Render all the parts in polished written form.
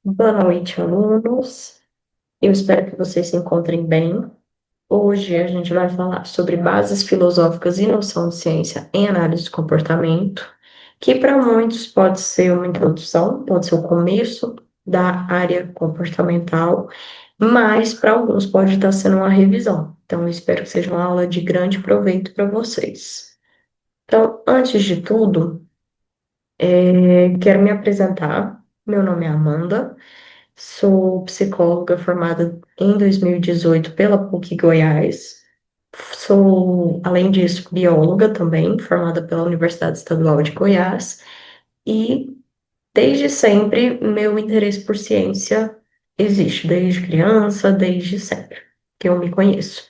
Boa noite, alunos. Eu espero que vocês se encontrem bem. Hoje a gente vai falar sobre bases filosóficas e noção de ciência em análise de comportamento, que para muitos pode ser uma introdução, pode ser o começo da área comportamental, mas para alguns pode estar sendo uma revisão. Então, eu espero que seja uma aula de grande proveito para vocês. Então, antes de tudo, quero me apresentar. Meu nome é Amanda. Sou psicóloga formada em 2018 pela PUC Goiás. Sou, além disso, bióloga também, formada pela Universidade Estadual de Goiás. E desde sempre, meu interesse por ciência existe, desde criança, desde sempre, que eu me conheço.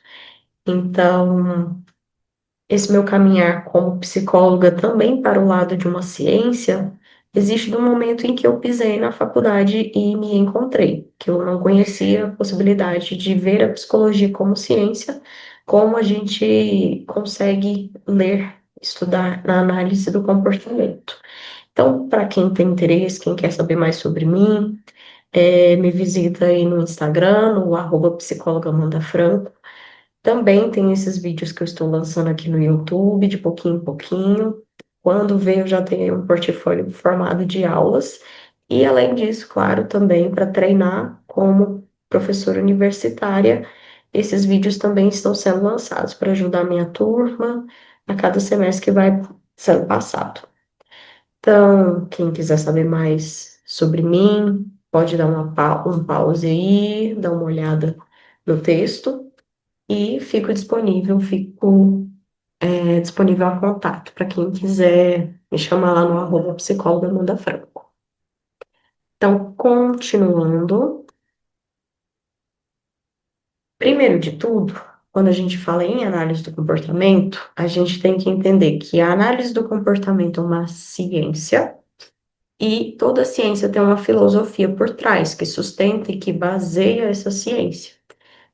Então, esse meu caminhar como psicóloga também para o lado de uma ciência existe do momento em que eu pisei na faculdade e me encontrei, que eu não conhecia a possibilidade de ver a psicologia como ciência, como a gente consegue ler, estudar na análise do comportamento. Então, para quem tem interesse, quem quer saber mais sobre mim, me visita aí no Instagram, no @psicóloga Amanda Franco. Também tem esses vídeos que eu estou lançando aqui no YouTube, de pouquinho em pouquinho. Quando vê, eu já tenho um portfólio formado de aulas. E, além disso, claro, também para treinar como professora universitária, esses vídeos também estão sendo lançados para ajudar a minha turma a cada semestre que vai sendo passado. Então, quem quiser saber mais sobre mim, pode dar um pause aí, dar uma olhada no texto. E fico disponível a contato para quem quiser me chamar lá no @psicóloga Amanda Franco. Então, continuando, primeiro de tudo, quando a gente fala em análise do comportamento, a gente tem que entender que a análise do comportamento é uma ciência e toda ciência tem uma filosofia por trás que sustenta e que baseia essa ciência.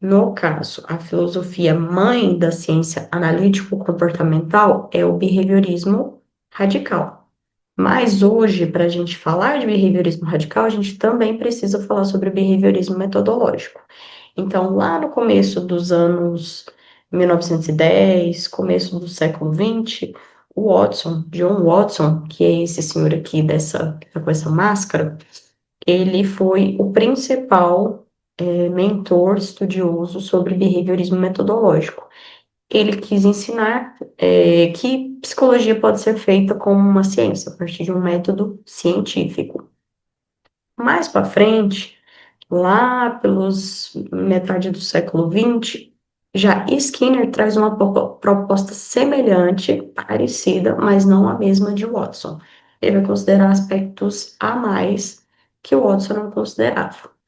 No caso, a filosofia mãe da ciência analítico-comportamental é o behaviorismo radical. Mas hoje, para a gente falar de behaviorismo radical, a gente também precisa falar sobre behaviorismo metodológico. Então, lá no começo dos anos 1910, começo do século XX, o Watson, John Watson, que é esse senhor aqui que tá com essa máscara, ele foi o principal mentor estudioso sobre behaviorismo metodológico. Ele quis ensinar que psicologia pode ser feita como uma ciência, a partir de um método científico. Mais para frente, lá pelos metade do século XX, já Skinner traz uma proposta semelhante, parecida, mas não a mesma de Watson. Ele vai considerar aspectos a mais que o Watson não considerava.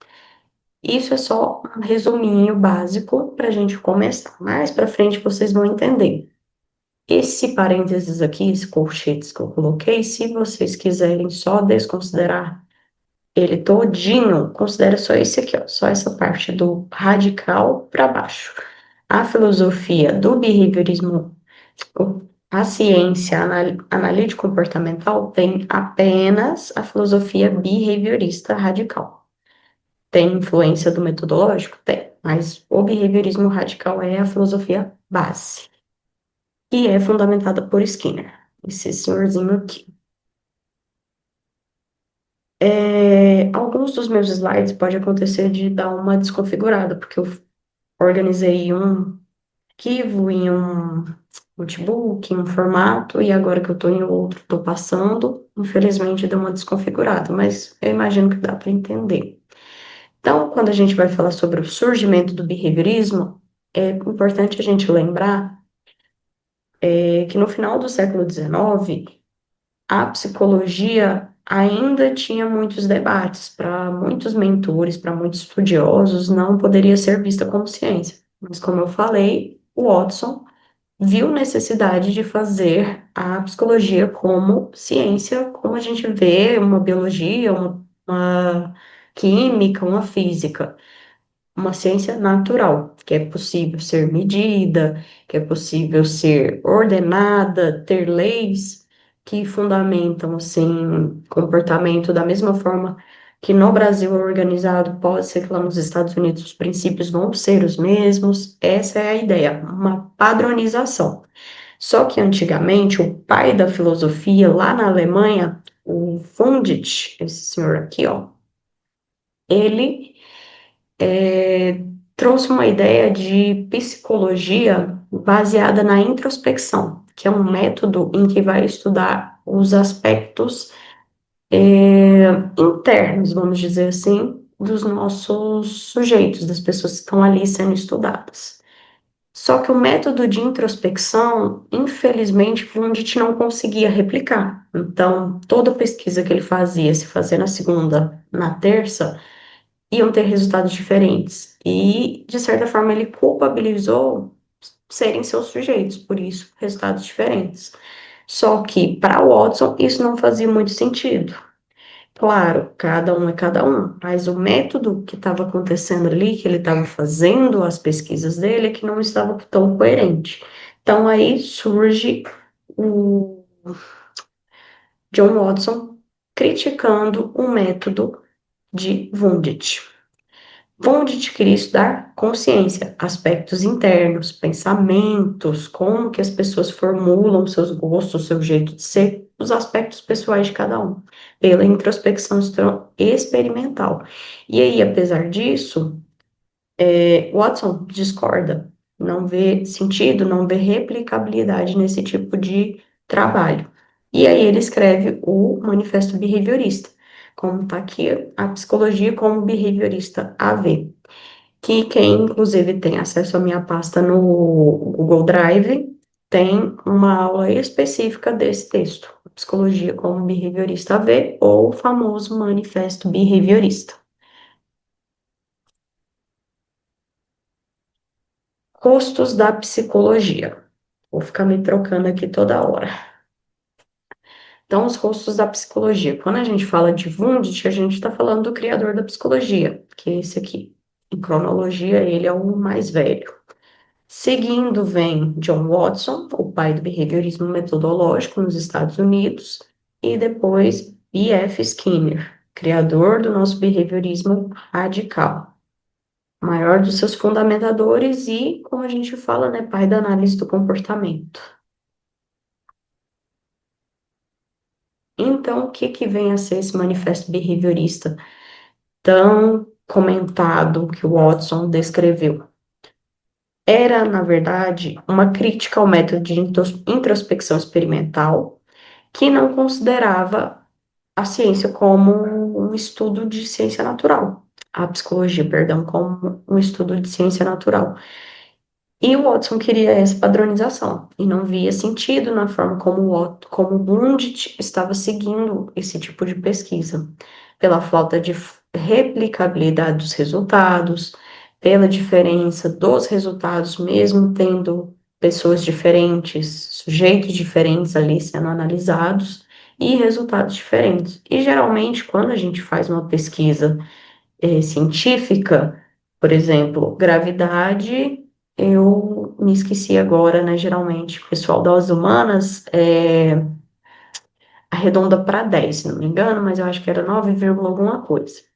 Isso é só um resuminho básico para a gente começar. Mais para frente vocês vão entender. Esse parênteses aqui, esse colchetes que eu coloquei, se vocês quiserem só desconsiderar ele todinho, considera só esse aqui, ó, só essa parte do radical para baixo. A filosofia do behaviorismo, a ciência analítico comportamental tem apenas a filosofia behaviorista radical. Tem influência do metodológico? Tem, mas o behaviorismo radical é a filosofia base, que é fundamentada por Skinner, esse senhorzinho aqui. Alguns dos meus slides pode acontecer de dar uma desconfigurada, porque eu organizei um arquivo em um notebook, em um formato, e agora que eu estou em outro, estou passando, infelizmente deu uma desconfigurada, mas eu imagino que dá para entender. Então, quando a gente vai falar sobre o surgimento do behaviorismo, é importante a gente lembrar que no final do século XIX, a psicologia ainda tinha muitos debates. Para muitos mentores, para muitos estudiosos, não poderia ser vista como ciência. Mas, como eu falei, o Watson viu necessidade de fazer a psicologia como ciência, como a gente vê uma biologia, uma química, uma física. Uma ciência natural, que é possível ser medida, que é possível ser ordenada, ter leis que fundamentam, assim, comportamento da mesma forma que no Brasil é organizado, pode ser que lá nos Estados Unidos os princípios vão ser os mesmos. Essa é a ideia, uma padronização. Só que antigamente o pai da filosofia lá na Alemanha, o Wundt, esse senhor aqui, ó, ele trouxe uma ideia de psicologia baseada na introspecção, que é um método em que vai estudar os aspectos internos, vamos dizer assim, dos nossos sujeitos, das pessoas que estão ali sendo estudadas. Só que o método de introspecção, infelizmente, Wundt não conseguia replicar. Então, toda pesquisa que ele fazia, se fazia na segunda, na terça, iam ter resultados diferentes. E, de certa forma, ele culpabilizou serem seus sujeitos, por isso, resultados diferentes. Só que, para o Watson, isso não fazia muito sentido. Claro, cada um é cada um, mas o método que estava acontecendo ali, que ele estava fazendo as pesquisas dele, é que não estava tão coerente. Então aí surge o John Watson criticando o método de Wundt. Wundt queria estudar consciência, aspectos internos, pensamentos, como que as pessoas formulam seus gostos, seu jeito de ser, os aspectos pessoais de cada um, pela introspecção experimental. E aí, apesar disso, Watson discorda, não vê sentido, não vê replicabilidade nesse tipo de trabalho. E aí ele escreve o Manifesto Behaviorista, como está aqui a psicologia como behaviorista AV, que quem, inclusive, tem acesso à minha pasta no Google Drive, tem uma aula específica desse texto, Psicologia como Behaviorista AV, ou o famoso Manifesto Behaviorista. Custos da psicologia. Vou ficar me trocando aqui toda hora. Então, os custos da psicologia. Quando a gente fala de Wundt, a gente está falando do criador da psicologia, que é esse aqui. Em cronologia, ele é o mais velho. Seguindo vem John Watson, o pai do behaviorismo metodológico nos Estados Unidos, e depois B.F. Skinner, criador do nosso behaviorismo radical, maior dos seus fundamentadores e, como a gente fala, né, pai da análise do comportamento. Então, o que que vem a ser esse manifesto behaviorista tão comentado que o Watson descreveu? Era, na verdade, uma crítica ao método de introspecção experimental que não considerava a ciência como um estudo de ciência natural, a psicologia, perdão, como um estudo de ciência natural. E o Watson queria essa padronização e não via sentido na forma como como Wundt estava seguindo esse tipo de pesquisa, pela falta de replicabilidade dos resultados, pela diferença dos resultados, mesmo tendo pessoas diferentes, sujeitos diferentes ali sendo analisados e resultados diferentes. E geralmente, quando a gente faz uma pesquisa científica, por exemplo, gravidade, eu me esqueci agora, né? Geralmente, o pessoal das humanas arredonda para 10, se não me engano, mas eu acho que era 9, alguma coisa.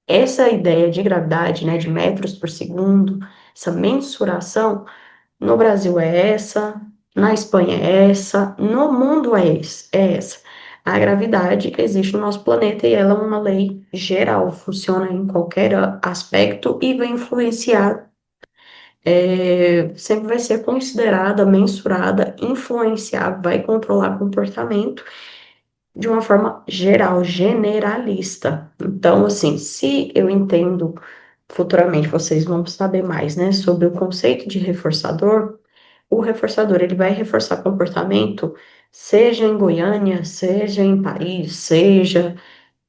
Essa ideia de gravidade, né, de metros por segundo, essa mensuração, no Brasil é essa, na Espanha é essa, no mundo é essa. A gravidade existe no nosso planeta e ela é uma lei geral, funciona em qualquer aspecto e vai influenciar, sempre vai ser considerada, mensurada, influenciar, vai controlar comportamento de uma forma geral, generalista. Então, assim, se eu entendo, futuramente vocês vão saber mais, né, sobre o conceito de reforçador. O reforçador, ele vai reforçar comportamento, seja em Goiânia, seja em Paris, seja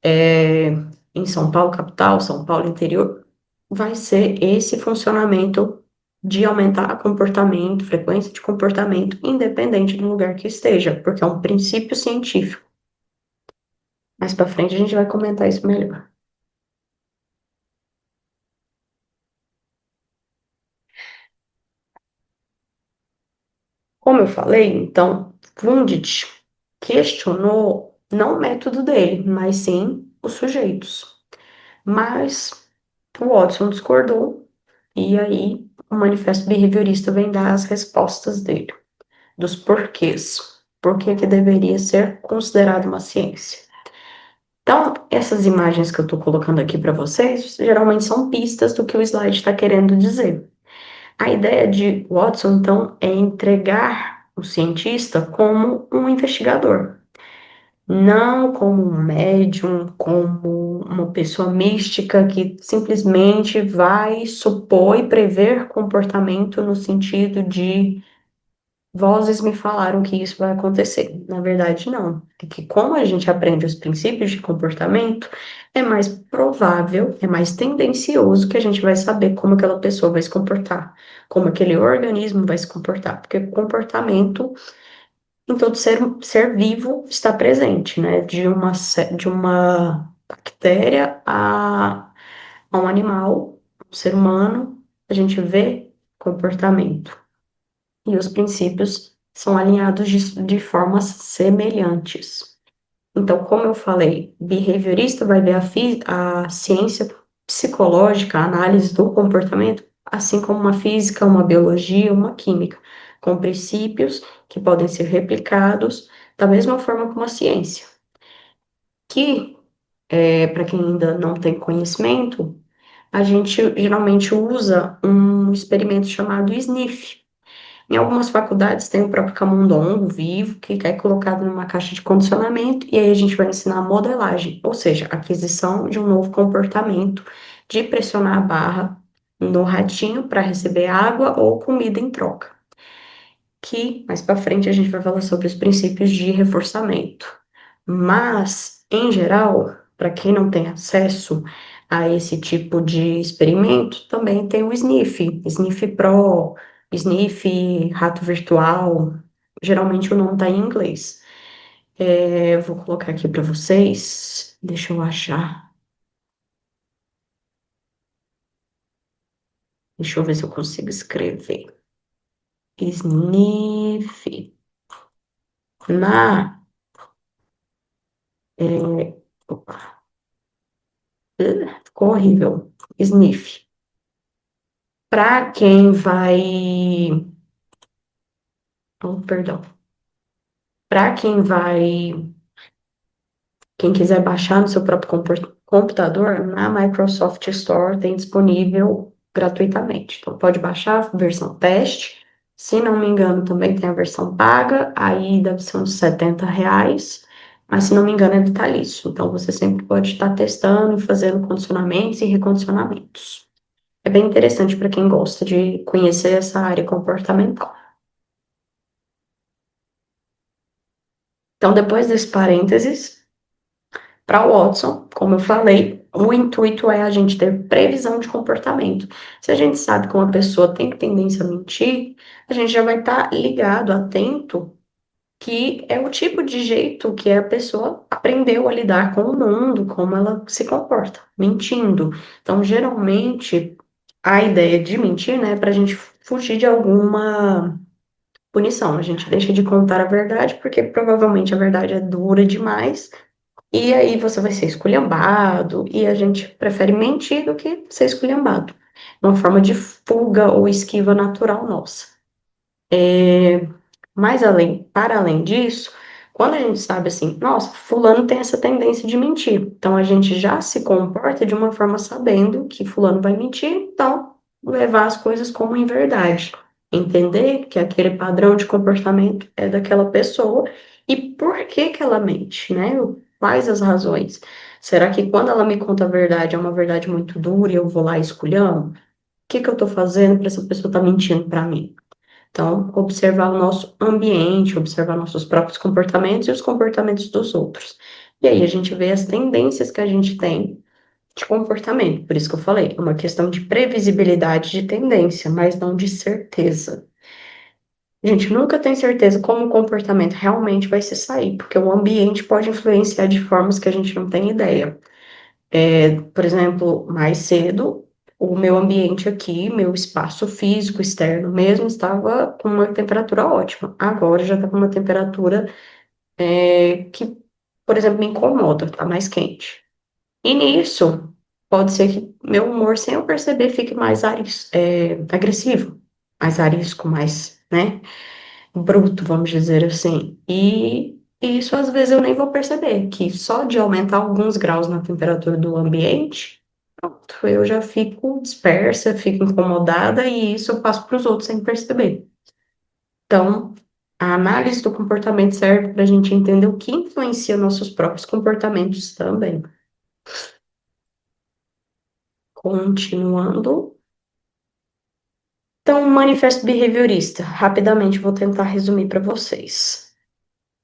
é, em São Paulo, capital, São Paulo, interior, vai ser esse funcionamento de aumentar comportamento, frequência de comportamento, independente do lugar que esteja, porque é um princípio científico. Mais para frente a gente vai comentar isso melhor. Como eu falei, então, Wundt questionou não o método dele, mas sim os sujeitos. Mas o Watson discordou, e aí o manifesto behaviorista vem dar as respostas dele, dos porquês. Por que que deveria ser considerado uma ciência? Então, essas imagens que eu estou colocando aqui para vocês, geralmente são pistas do que o slide está querendo dizer. A ideia de Watson, então, é entregar o cientista como um investigador, não como um médium, como uma pessoa mística que simplesmente vai supor e prever comportamento no sentido de vozes me falaram que isso vai acontecer. Na verdade, não. É que como a gente aprende os princípios de comportamento, é mais provável, é mais tendencioso que a gente vai saber como aquela pessoa vai se comportar, como aquele organismo vai se comportar, porque o comportamento em todo ser vivo está presente, né? De uma bactéria a um animal, um ser humano, a gente vê comportamento. E os princípios são alinhados de formas semelhantes. Então, como eu falei, behaviorista vai ver a ciência psicológica, a análise do comportamento, assim como uma física, uma biologia, uma química, com princípios que podem ser replicados da mesma forma como a ciência. Que, para quem ainda não tem conhecimento, a gente geralmente usa um experimento chamado SNIF. Em algumas faculdades tem o próprio camundongo vivo, que é colocado numa caixa de condicionamento, e aí a gente vai ensinar a modelagem, ou seja, a aquisição de um novo comportamento de pressionar a barra no ratinho para receber água ou comida em troca. Que mais para frente a gente vai falar sobre os princípios de reforçamento. Mas, em geral, para quem não tem acesso a esse tipo de experimento, também tem o Sniff, Sniff Pro, Sniff Rato Virtual. Geralmente o nome está em inglês. Eu vou colocar aqui para vocês. Deixa eu achar. Deixa eu ver se eu consigo escrever. Sniff. Na. Opa, ficou horrível. Sniff. Para quem vai. Oh, perdão. Para quem quiser baixar no seu próprio computador, na Microsoft Store tem disponível gratuitamente. Então, pode baixar a versão teste. Se não me engano, também tem a versão paga, aí deve ser uns R$ 70, mas se não me engano é detalhista. Então, você sempre pode estar testando e fazendo condicionamentos e recondicionamentos. É bem interessante para quem gosta de conhecer essa área comportamental. Então, depois desse parênteses, para o Watson, como eu falei, o intuito é a gente ter previsão de comportamento. Se a gente sabe que uma pessoa tem tendência a mentir, a gente já vai estar ligado, atento, que é o tipo de jeito que a pessoa aprendeu a lidar com o mundo, como ela se comporta, mentindo. Então, geralmente, a ideia de mentir, né, é para a gente fugir de alguma punição. A gente deixa de contar a verdade, porque provavelmente a verdade é dura demais e aí você vai ser esculhambado, e a gente prefere mentir do que ser esculhambado. Uma forma de fuga ou esquiva natural nossa. Mas para além disso, quando a gente sabe assim, nossa, fulano tem essa tendência de mentir, então a gente já se comporta de uma forma sabendo que fulano vai mentir, então levar as coisas como em verdade. Entender que aquele padrão de comportamento é daquela pessoa e por que que ela mente, né? Quais as razões? Será que quando ela me conta a verdade é uma verdade muito dura e eu vou lá e esculhamo? O que que eu tô fazendo para essa pessoa estar mentindo para mim? Então, observar o nosso ambiente, observar nossos próprios comportamentos e os comportamentos dos outros. E aí a gente vê as tendências que a gente tem de comportamento. Por isso que eu falei, é uma questão de previsibilidade de tendência, mas não de certeza. A gente nunca tem certeza como o comportamento realmente vai se sair, porque o ambiente pode influenciar de formas que a gente não tem ideia. Por exemplo, mais cedo, o meu ambiente aqui, meu espaço físico externo mesmo, estava com uma temperatura ótima. Agora já está com uma temperatura que, por exemplo, me incomoda, está mais quente. E nisso, pode ser que meu humor, sem eu perceber, fique mais agressivo, mais arisco, mais, né, bruto, vamos dizer assim. E isso, às vezes, eu nem vou perceber, que só de aumentar alguns graus na temperatura do ambiente, pronto, eu já fico dispersa, fico incomodada, e isso eu passo para os outros sem perceber. Então, a análise do comportamento serve para a gente entender o que influencia nossos próprios comportamentos também. Continuando. Então, o manifesto behaviorista, rapidamente vou tentar resumir para vocês.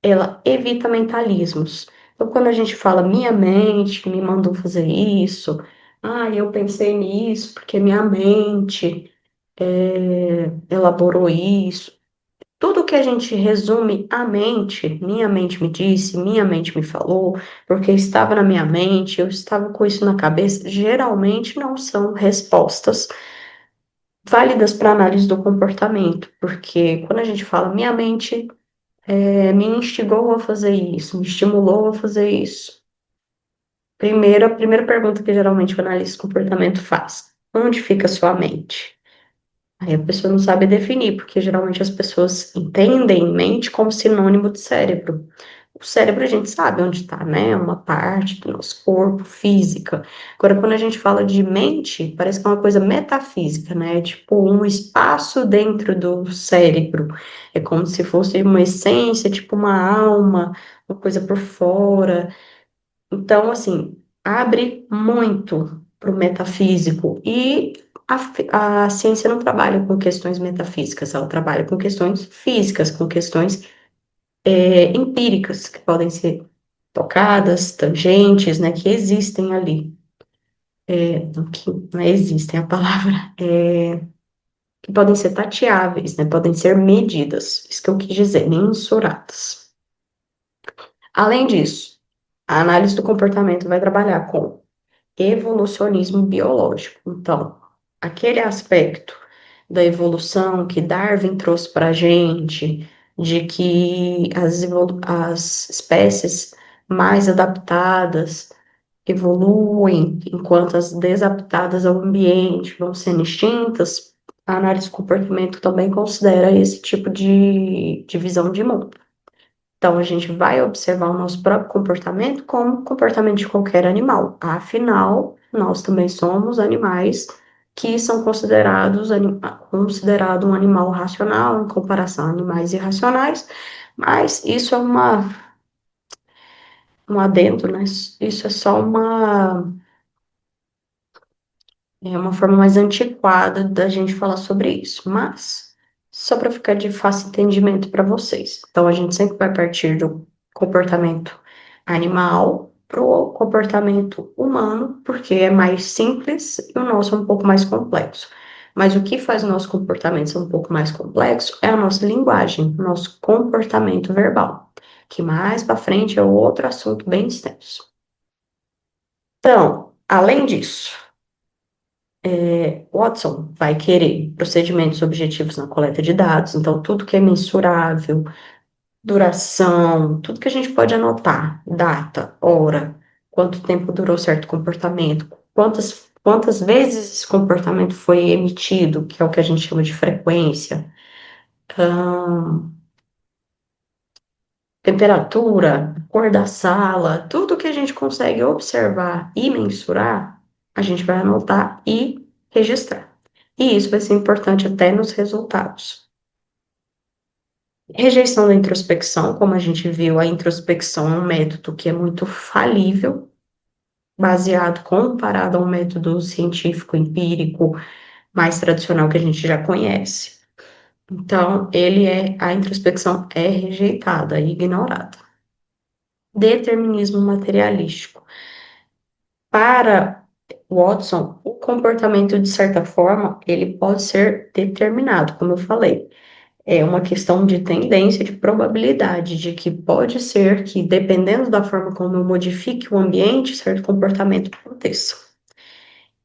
Ela evita mentalismos. Então, quando a gente fala minha mente me mandou fazer isso, eu pensei nisso porque minha mente elaborou isso. Tudo que a gente resume à mente, minha mente me disse, minha mente me falou, porque estava na minha mente, eu estava com isso na cabeça, geralmente não são respostas válidas para análise do comportamento, porque quando a gente fala minha mente me instigou a fazer isso, me estimulou a fazer isso. A primeira pergunta que geralmente o analista de comportamento faz: onde fica a sua mente? Aí a pessoa não sabe definir, porque geralmente as pessoas entendem mente como sinônimo de cérebro. O cérebro a gente sabe onde está, né? É uma parte do nosso corpo, física. Agora, quando a gente fala de mente, parece que é uma coisa metafísica, né? Tipo um espaço dentro do cérebro. É como se fosse uma essência, tipo uma alma, uma coisa por fora. Então, assim, abre muito para o metafísico. E a ciência não trabalha com questões metafísicas, ela trabalha com questões físicas, com questões empíricas, que podem ser tocadas, tangentes, né, que existem ali. Não que não existem a palavra, que podem ser tateáveis, né, podem ser medidas, isso que eu quis dizer, mensuradas. Além disso, a análise do comportamento vai trabalhar com evolucionismo biológico. Então, aquele aspecto da evolução que Darwin trouxe para a gente, de que as espécies mais adaptadas evoluem, enquanto as desadaptadas ao ambiente vão sendo extintas, a análise do comportamento também considera esse tipo de visão de mundo. Então, a gente vai observar o nosso próprio comportamento como o comportamento de qualquer animal. Afinal, nós também somos animais que são considerado um animal racional em comparação a animais irracionais, mas isso é um adendo, né? Isso é só uma forma mais antiquada da gente falar sobre isso, mas só para ficar de fácil entendimento para vocês. Então, a gente sempre vai partir do comportamento animal para o comportamento humano, porque é mais simples e o nosso é um pouco mais complexo. Mas o que faz o nosso comportamento ser um pouco mais complexo é a nossa linguagem, o nosso comportamento verbal, que mais para frente é outro assunto bem extenso. Então, além disso, Watson vai querer procedimentos objetivos na coleta de dados, então tudo que é mensurável, duração, tudo que a gente pode anotar, data, hora, quanto tempo durou certo comportamento, quantas vezes esse comportamento foi emitido, que é o que a gente chama de frequência, ahn, temperatura, cor da sala, tudo que a gente consegue observar e mensurar, a gente vai anotar e registrar. E isso vai ser importante até nos resultados. Rejeição da introspecção, como a gente viu, a introspecção é um método que é muito falível, baseado, comparado a um método científico, empírico, mais tradicional que a gente já conhece. Então, a introspecção é rejeitada e ignorada. Determinismo materialístico. Para Watson, o comportamento, de certa forma, ele pode ser determinado, como eu falei. É uma questão de tendência, de probabilidade, de que pode ser que, dependendo da forma como eu modifique o ambiente, certo comportamento aconteça.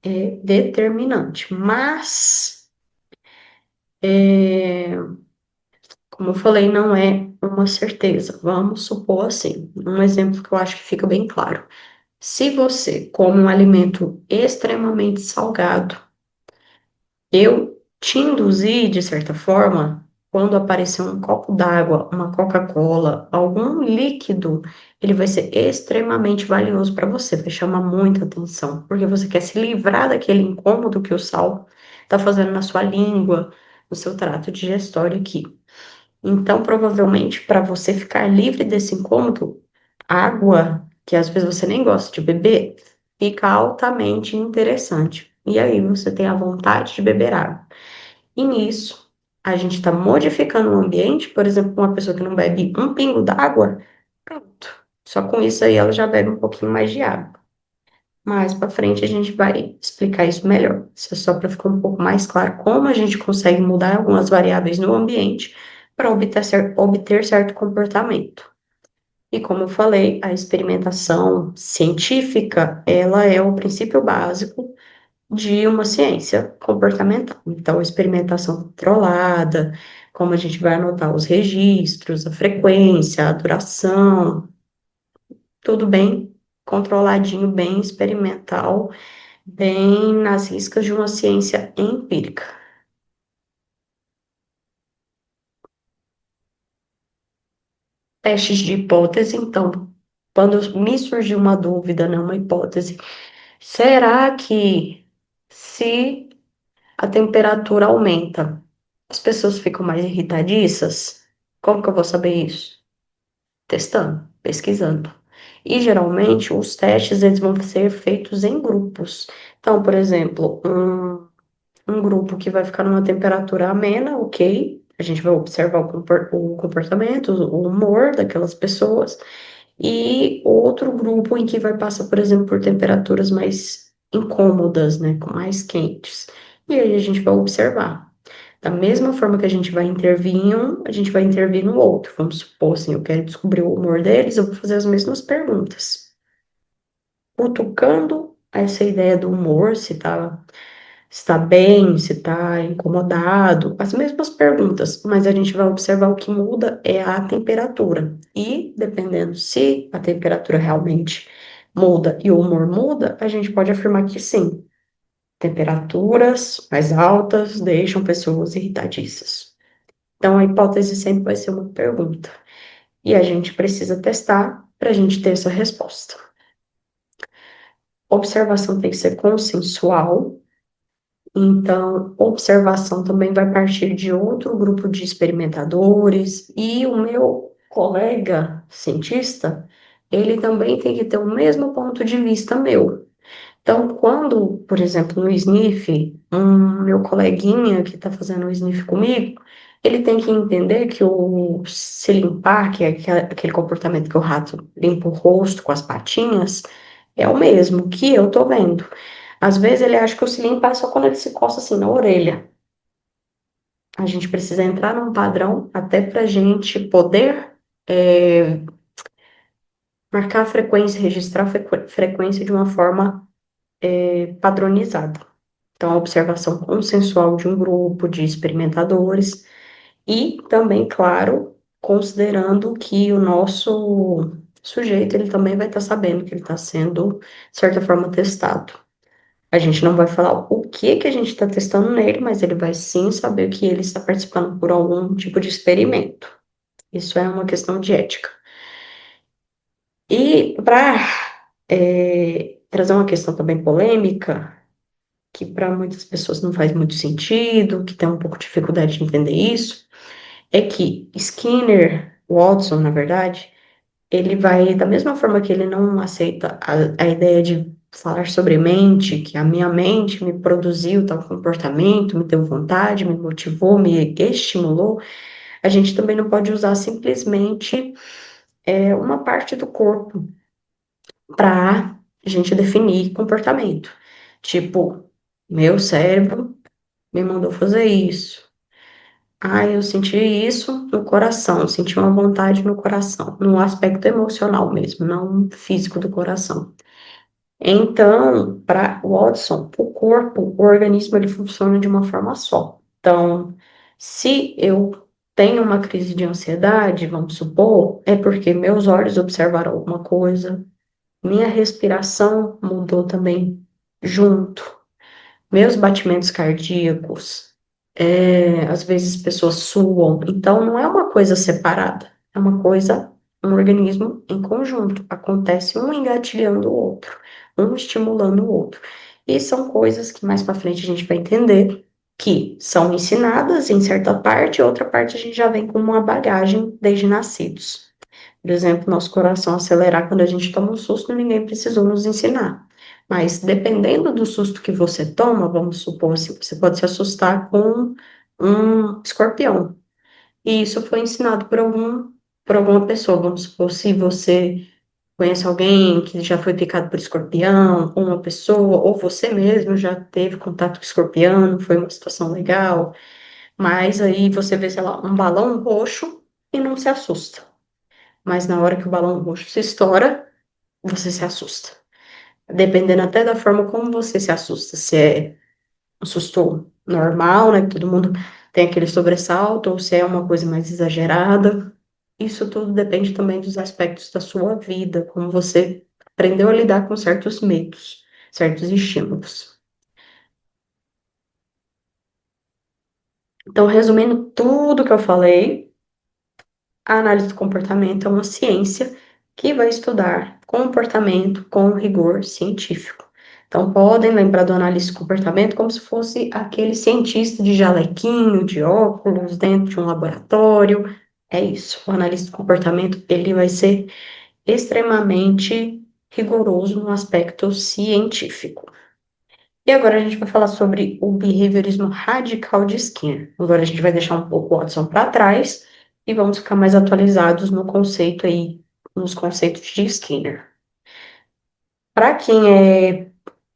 É determinante. Mas, como eu falei, não é uma certeza. Vamos supor assim. Um exemplo que eu acho que fica bem claro. Se você come um alimento extremamente salgado, eu te induzi, de certa forma, quando aparecer um copo d'água, uma Coca-Cola, algum líquido, ele vai ser extremamente valioso para você, vai chamar muita atenção, porque você quer se livrar daquele incômodo que o sal está fazendo na sua língua, no seu trato digestório aqui. Então, provavelmente, para você ficar livre desse incômodo, água, que às vezes você nem gosta de beber, fica altamente interessante. E aí você tem a vontade de beber água. E nisso, a gente está modificando o ambiente, por exemplo, uma pessoa que não bebe um pingo d'água, pronto. Só com isso aí ela já bebe um pouquinho mais de água. Mais para frente a gente vai explicar isso melhor. Isso é só para ficar um pouco mais claro como a gente consegue mudar algumas variáveis no ambiente para obter certo comportamento. E como eu falei, a experimentação científica, ela é o princípio básico de uma ciência comportamental. Então, a experimentação controlada, como a gente vai anotar os registros, a frequência, a duração, tudo bem controladinho, bem experimental, bem nas riscas de uma ciência empírica. Testes de hipótese, então, quando me surgiu uma dúvida, né, uma hipótese, será que se a temperatura aumenta, as pessoas ficam mais irritadiças? Como que eu vou saber isso? Testando, pesquisando. E geralmente os testes eles vão ser feitos em grupos. Então, por exemplo, um grupo que vai ficar numa temperatura amena, ok. A gente vai observar o comportamento, o humor daquelas pessoas. E outro grupo em que vai passar, por exemplo, por temperaturas mais incômodas, né, com mais quentes. E aí a gente vai observar. Da mesma forma que a gente vai intervir em um, a gente vai intervir no outro. Vamos supor assim, eu quero descobrir o humor deles, eu vou fazer as mesmas perguntas. Cutucando essa ideia do humor, se tá bem, se tá incomodado, as mesmas perguntas, mas a gente vai observar o que muda é a temperatura. E dependendo se a temperatura realmente muda e o humor muda, a gente pode afirmar que sim, temperaturas mais altas deixam pessoas irritadiças. Então a hipótese sempre vai ser uma pergunta. E a gente precisa testar para a gente ter essa resposta. Observação tem que ser consensual. Então, observação também vai partir de outro grupo de experimentadores, e o meu colega cientista, ele também tem que ter o mesmo ponto de vista meu. Então, quando, por exemplo, no sniff, meu coleguinha que está fazendo o sniff comigo, ele tem que entender que o se limpar, que é aquele comportamento que o rato limpa o rosto com as patinhas, é o mesmo que eu tô vendo. Às vezes ele acha que o se limpar é só quando ele se coça assim na orelha. A gente precisa entrar num padrão até para a gente poder é, marcar a frequência, registrar a frequência de uma forma padronizada. Então, a observação consensual de um grupo de experimentadores e também, claro, considerando que o nosso sujeito ele também vai estar sabendo que ele está sendo, de certa forma, testado. A gente não vai falar o que que a gente está testando nele, mas ele vai sim saber que ele está participando por algum tipo de experimento. Isso é uma questão de ética. E para trazer uma questão também polêmica, que para muitas pessoas não faz muito sentido, que tem um pouco de dificuldade de entender isso, é que Skinner, Watson, na verdade, ele vai, da mesma forma que ele não aceita a ideia de falar sobre mente, que a minha mente me produziu tal comportamento, me deu vontade, me motivou, me estimulou, a gente também não pode usar simplesmente uma parte do corpo para a gente definir comportamento. Tipo, meu cérebro me mandou fazer isso. Ah, eu senti isso no coração, senti uma vontade no coração, no aspecto emocional mesmo, não físico do coração. Então, para Watson, o corpo, o organismo, ele funciona de uma forma só. Então, se eu tenho uma crise de ansiedade, vamos supor, é porque meus olhos observaram alguma coisa, Minha respiração mudou também junto. Meus batimentos cardíacos, às vezes pessoas suam, então não é uma coisa separada, é uma coisa, um organismo em conjunto. Acontece um engatilhando o outro, um estimulando o outro. E são coisas que mais para frente a gente vai entender que são ensinadas em certa parte, e outra parte a gente já vem com uma bagagem desde nascidos. Por exemplo, nosso coração acelerar quando a gente toma um susto, ninguém precisou nos ensinar. Mas dependendo do susto que você toma, vamos supor assim, você pode se assustar com um escorpião. E isso foi ensinado por alguma pessoa. Vamos supor, se você conhece alguém que já foi picado por escorpião, ou uma pessoa, ou você mesmo já teve contato com escorpião, foi uma situação legal. Mas aí você vê, sei lá, um balão roxo e não se assusta. Mas na hora que o balão roxo se estoura, você se assusta. Dependendo até da forma como você se assusta, se é um susto normal, né, que todo mundo tem aquele sobressalto, ou se é uma coisa mais exagerada. Isso tudo depende também dos aspectos da sua vida, como você aprendeu a lidar com certos medos, certos estímulos. Então, resumindo tudo que eu falei, a análise do comportamento é uma ciência que vai estudar comportamento com rigor científico. Então, podem lembrar do analista de comportamento como se fosse aquele cientista de jalequinho, de óculos, dentro de um laboratório. É isso. O analista de comportamento, ele vai ser extremamente rigoroso no aspecto científico. E agora a gente vai falar sobre o behaviorismo radical de Skinner. Agora a gente vai deixar um pouco o Watson para trás e vamos ficar mais atualizados no conceito aí, nos conceitos de Skinner. Para quem é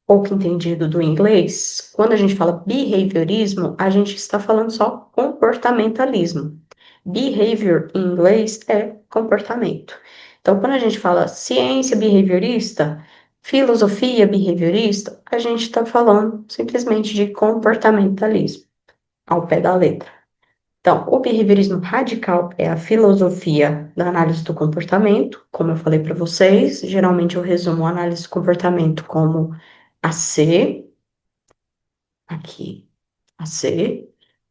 pouco entendido do inglês, quando a gente fala behaviorismo, a gente está falando só comportamentalismo. Behavior em inglês é comportamento. Então, quando a gente fala ciência behaviorista, filosofia behaviorista, a gente está falando simplesmente de comportamentalismo, ao pé da letra. Então, o behaviorismo radical é a filosofia da análise do comportamento, como eu falei para vocês. Geralmente eu resumo a análise do comportamento como a C, aqui, a C,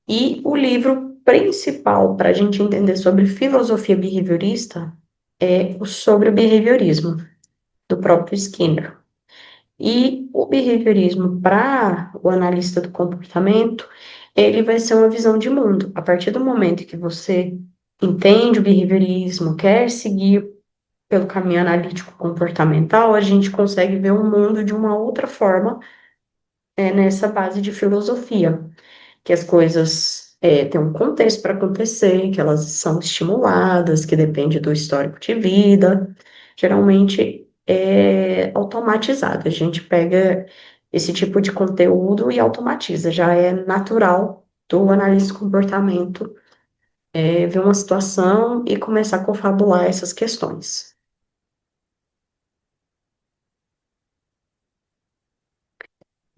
e o livro principal para a gente entender sobre filosofia behaviorista é o sobre o behaviorismo, do próprio Skinner. E o behaviorismo, para o analista do comportamento, ele vai ser uma visão de mundo. A partir do momento que você entende o behaviorismo, quer seguir pelo caminho analítico comportamental, a gente consegue ver o mundo de uma outra forma, nessa base de filosofia, que as coisas têm um contexto para acontecer, que elas são estimuladas, que depende do histórico de vida. Geralmente é automatizado. A gente pega esse tipo de conteúdo e automatiza. Já é natural do analista de comportamento ver uma situação e começar a confabular essas questões.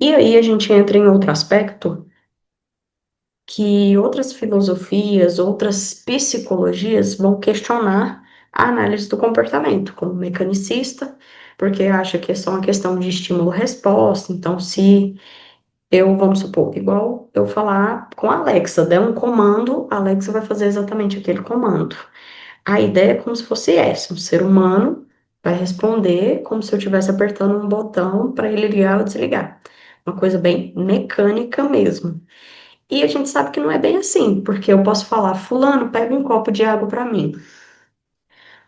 E aí a gente entra em outro aspecto que outras filosofias, outras psicologias vão questionar a análise do comportamento, como mecanicista, porque acha que é só uma questão de estímulo-resposta. Então, se eu, vamos supor, igual eu falar com a Alexa, der um comando, a Alexa vai fazer exatamente aquele comando. A ideia é como se fosse essa, um ser humano vai responder como se eu estivesse apertando um botão para ele ligar ou desligar. Uma coisa bem mecânica mesmo. E a gente sabe que não é bem assim, porque eu posso falar, fulano, pega um copo de água para mim.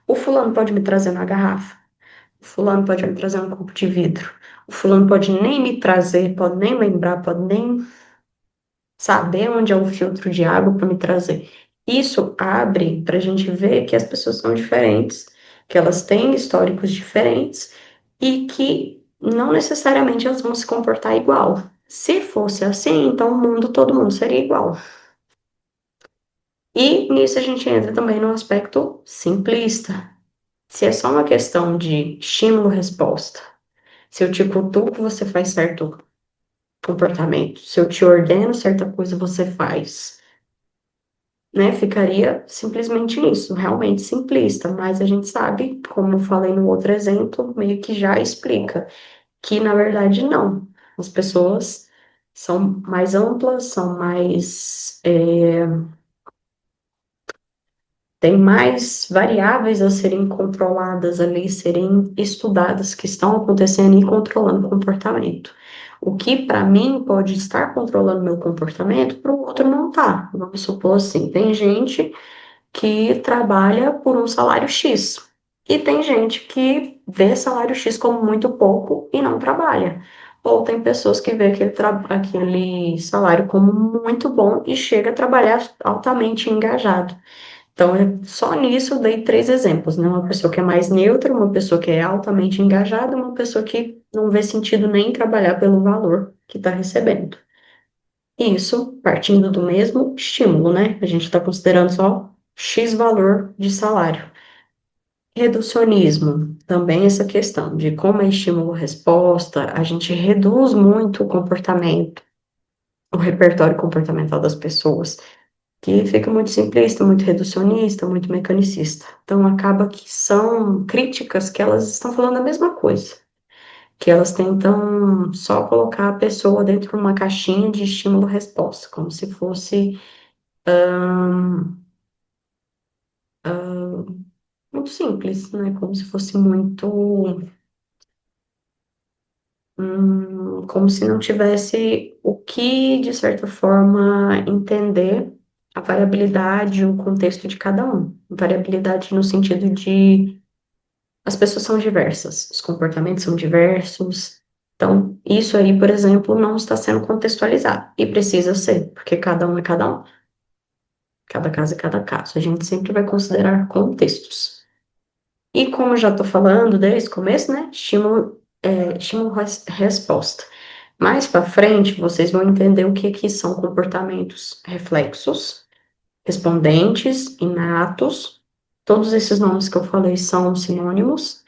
O fulano pode me trazer na garrafa. O fulano pode me trazer um copo de vidro. O fulano pode nem me trazer, pode nem lembrar, pode nem saber onde é o filtro de água para me trazer. Isso abre para a gente ver que as pessoas são diferentes, que elas têm históricos diferentes e que não necessariamente elas vão se comportar igual. Se fosse assim, então o mundo, todo mundo seria igual. E nisso a gente entra também no aspecto simplista. Se é só uma questão de estímulo-resposta, se eu te cutuco, você faz certo comportamento. Se eu te ordeno certa coisa, você faz. né? Ficaria simplesmente nisso, realmente simplista, mas a gente sabe, como eu falei no outro exemplo, meio que já explica que na verdade não. As pessoas são mais amplas, são mais, tem mais variáveis a serem controladas ali, serem estudadas, que estão acontecendo e controlando o comportamento. O que para mim pode estar controlando meu comportamento, para o outro não tá. Vamos supor assim, tem gente que trabalha por um salário X. E tem gente que vê salário X como muito pouco e não trabalha. Ou tem pessoas que vê aquele salário como muito bom e chega a trabalhar altamente engajado. Então, só nisso eu dei três exemplos, né? Uma pessoa que é mais neutra, uma pessoa que é altamente engajada, uma pessoa que não vê sentido nem em trabalhar pelo valor que está recebendo. Isso partindo do mesmo estímulo, né? A gente está considerando só X valor de salário. Reducionismo, também essa questão de como é estímulo-resposta, a gente reduz muito o comportamento, o repertório comportamental das pessoas, que fica muito simplista, muito reducionista, muito mecanicista. Então, acaba que são críticas que elas estão falando a mesma coisa, que elas tentam só colocar a pessoa dentro de uma caixinha de estímulo-resposta, como se fosse muito simples, né? Como se fosse muito, como se não tivesse o que, de certa forma, entender a variabilidade, o contexto de cada um. Variabilidade no sentido de as pessoas são diversas, os comportamentos são diversos. Então, isso aí, por exemplo, não está sendo contextualizado. E precisa ser, porque cada um é cada um. Cada caso é cada caso. A gente sempre vai considerar contextos. E como eu já estou falando desde o começo, né? Estímulo-resposta. Mais para frente, vocês vão entender o que que são comportamentos reflexos, respondentes, inatos. Todos esses nomes que eu falei são sinônimos.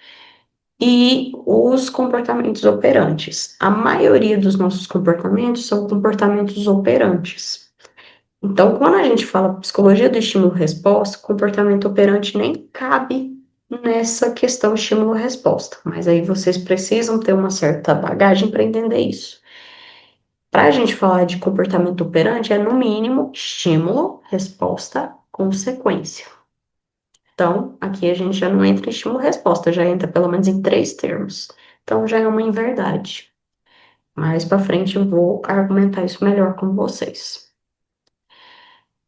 E os comportamentos operantes. A maioria dos nossos comportamentos são comportamentos operantes. Então, quando a gente fala psicologia do estímulo-resposta, comportamento operante nem cabe nessa questão estímulo-resposta, mas aí vocês precisam ter uma certa bagagem para entender isso. Para a gente falar de comportamento operante, é no mínimo estímulo, resposta, consequência. Então, aqui a gente já não entra em estímulo-resposta, já entra pelo menos em três termos. Então, já é uma inverdade. Mais para frente eu vou argumentar isso melhor com vocês.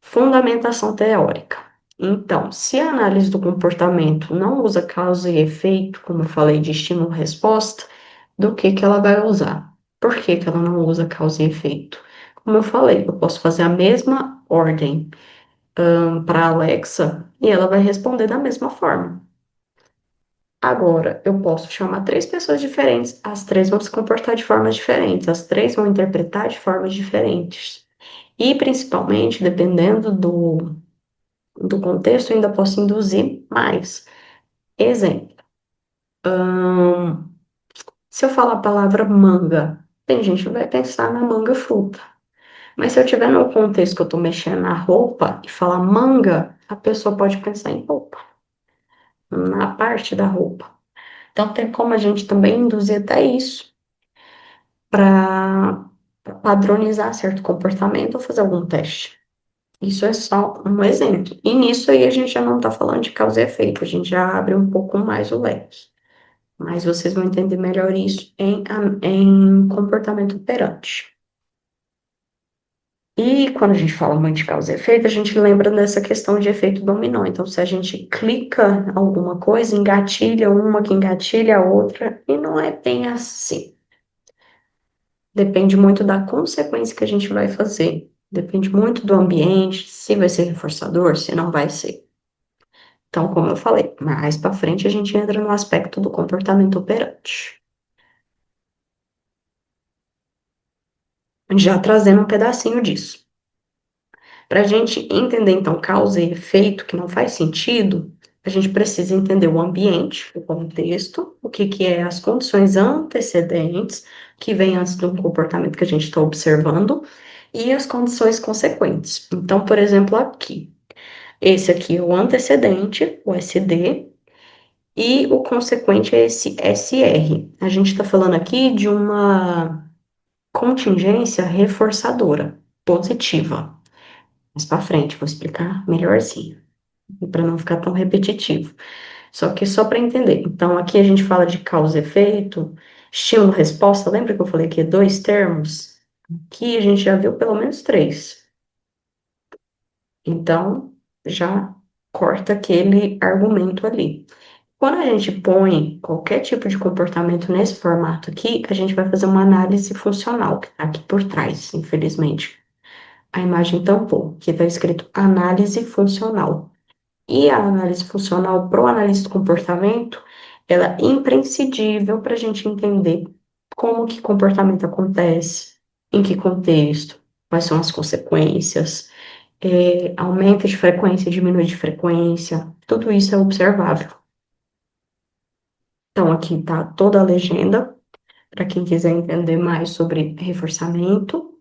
Fundamentação teórica. Então, se a análise do comportamento não usa causa e efeito, como eu falei de estímulo-resposta, do que ela vai usar? Por que ela não usa causa e efeito? Como eu falei, eu posso fazer a mesma ordem para a Alexa e ela vai responder da mesma forma. Agora, eu posso chamar três pessoas diferentes, as três vão se comportar de formas diferentes, as três vão interpretar de formas diferentes. E, principalmente, dependendo do contexto, eu ainda posso induzir mais. Exemplo, se eu falar a palavra manga, tem gente que vai pensar na manga fruta. Mas se eu tiver no contexto que eu estou mexendo na roupa e falar manga, a pessoa pode pensar em roupa, na parte da roupa. Então, tem como a gente também induzir até isso para padronizar certo comportamento ou fazer algum teste. Isso é só um exemplo. E nisso aí a gente já não está falando de causa e efeito, a gente já abre um pouco mais o leque. Mas vocês vão entender melhor isso em comportamento operante. E quando a gente fala muito de causa e efeito, a gente lembra dessa questão de efeito dominó. Então, se a gente clica alguma coisa, engatilha uma que engatilha a outra, e não é bem assim. Depende muito da consequência que a gente vai fazer. Depende muito do ambiente, se vai ser reforçador, se não vai ser. Então, como eu falei, mais para frente a gente entra no aspecto do comportamento operante. Já trazendo um pedacinho disso. Para a gente entender, então, causa e efeito, que não faz sentido, a gente precisa entender o ambiente, o contexto, o que, que é as condições antecedentes, que vem antes do comportamento que a gente está observando, e as condições consequentes. Então, por exemplo, aqui. Esse aqui é o antecedente, o SD, e o consequente é esse SR. A gente está falando aqui de uma contingência reforçadora, positiva. Mais para frente, vou explicar melhorzinho, para não ficar tão repetitivo. Só que só para entender. Então, aqui a gente fala de causa e efeito, estímulo-resposta. Lembra que eu falei que é dois termos? Aqui a gente já viu pelo menos três. Então, já corta aquele argumento ali. Quando a gente põe qualquer tipo de comportamento nesse formato aqui, a gente vai fazer uma análise funcional, que está aqui por trás, infelizmente. A imagem tampou, que está escrito análise funcional. E a análise funcional para o analista do comportamento, ela é imprescindível para a gente entender como que comportamento acontece, em que contexto, quais são as consequências, aumenta de frequência, diminui de frequência, tudo isso é observável. Então, aqui está toda a legenda, para quem quiser entender mais sobre reforçamento.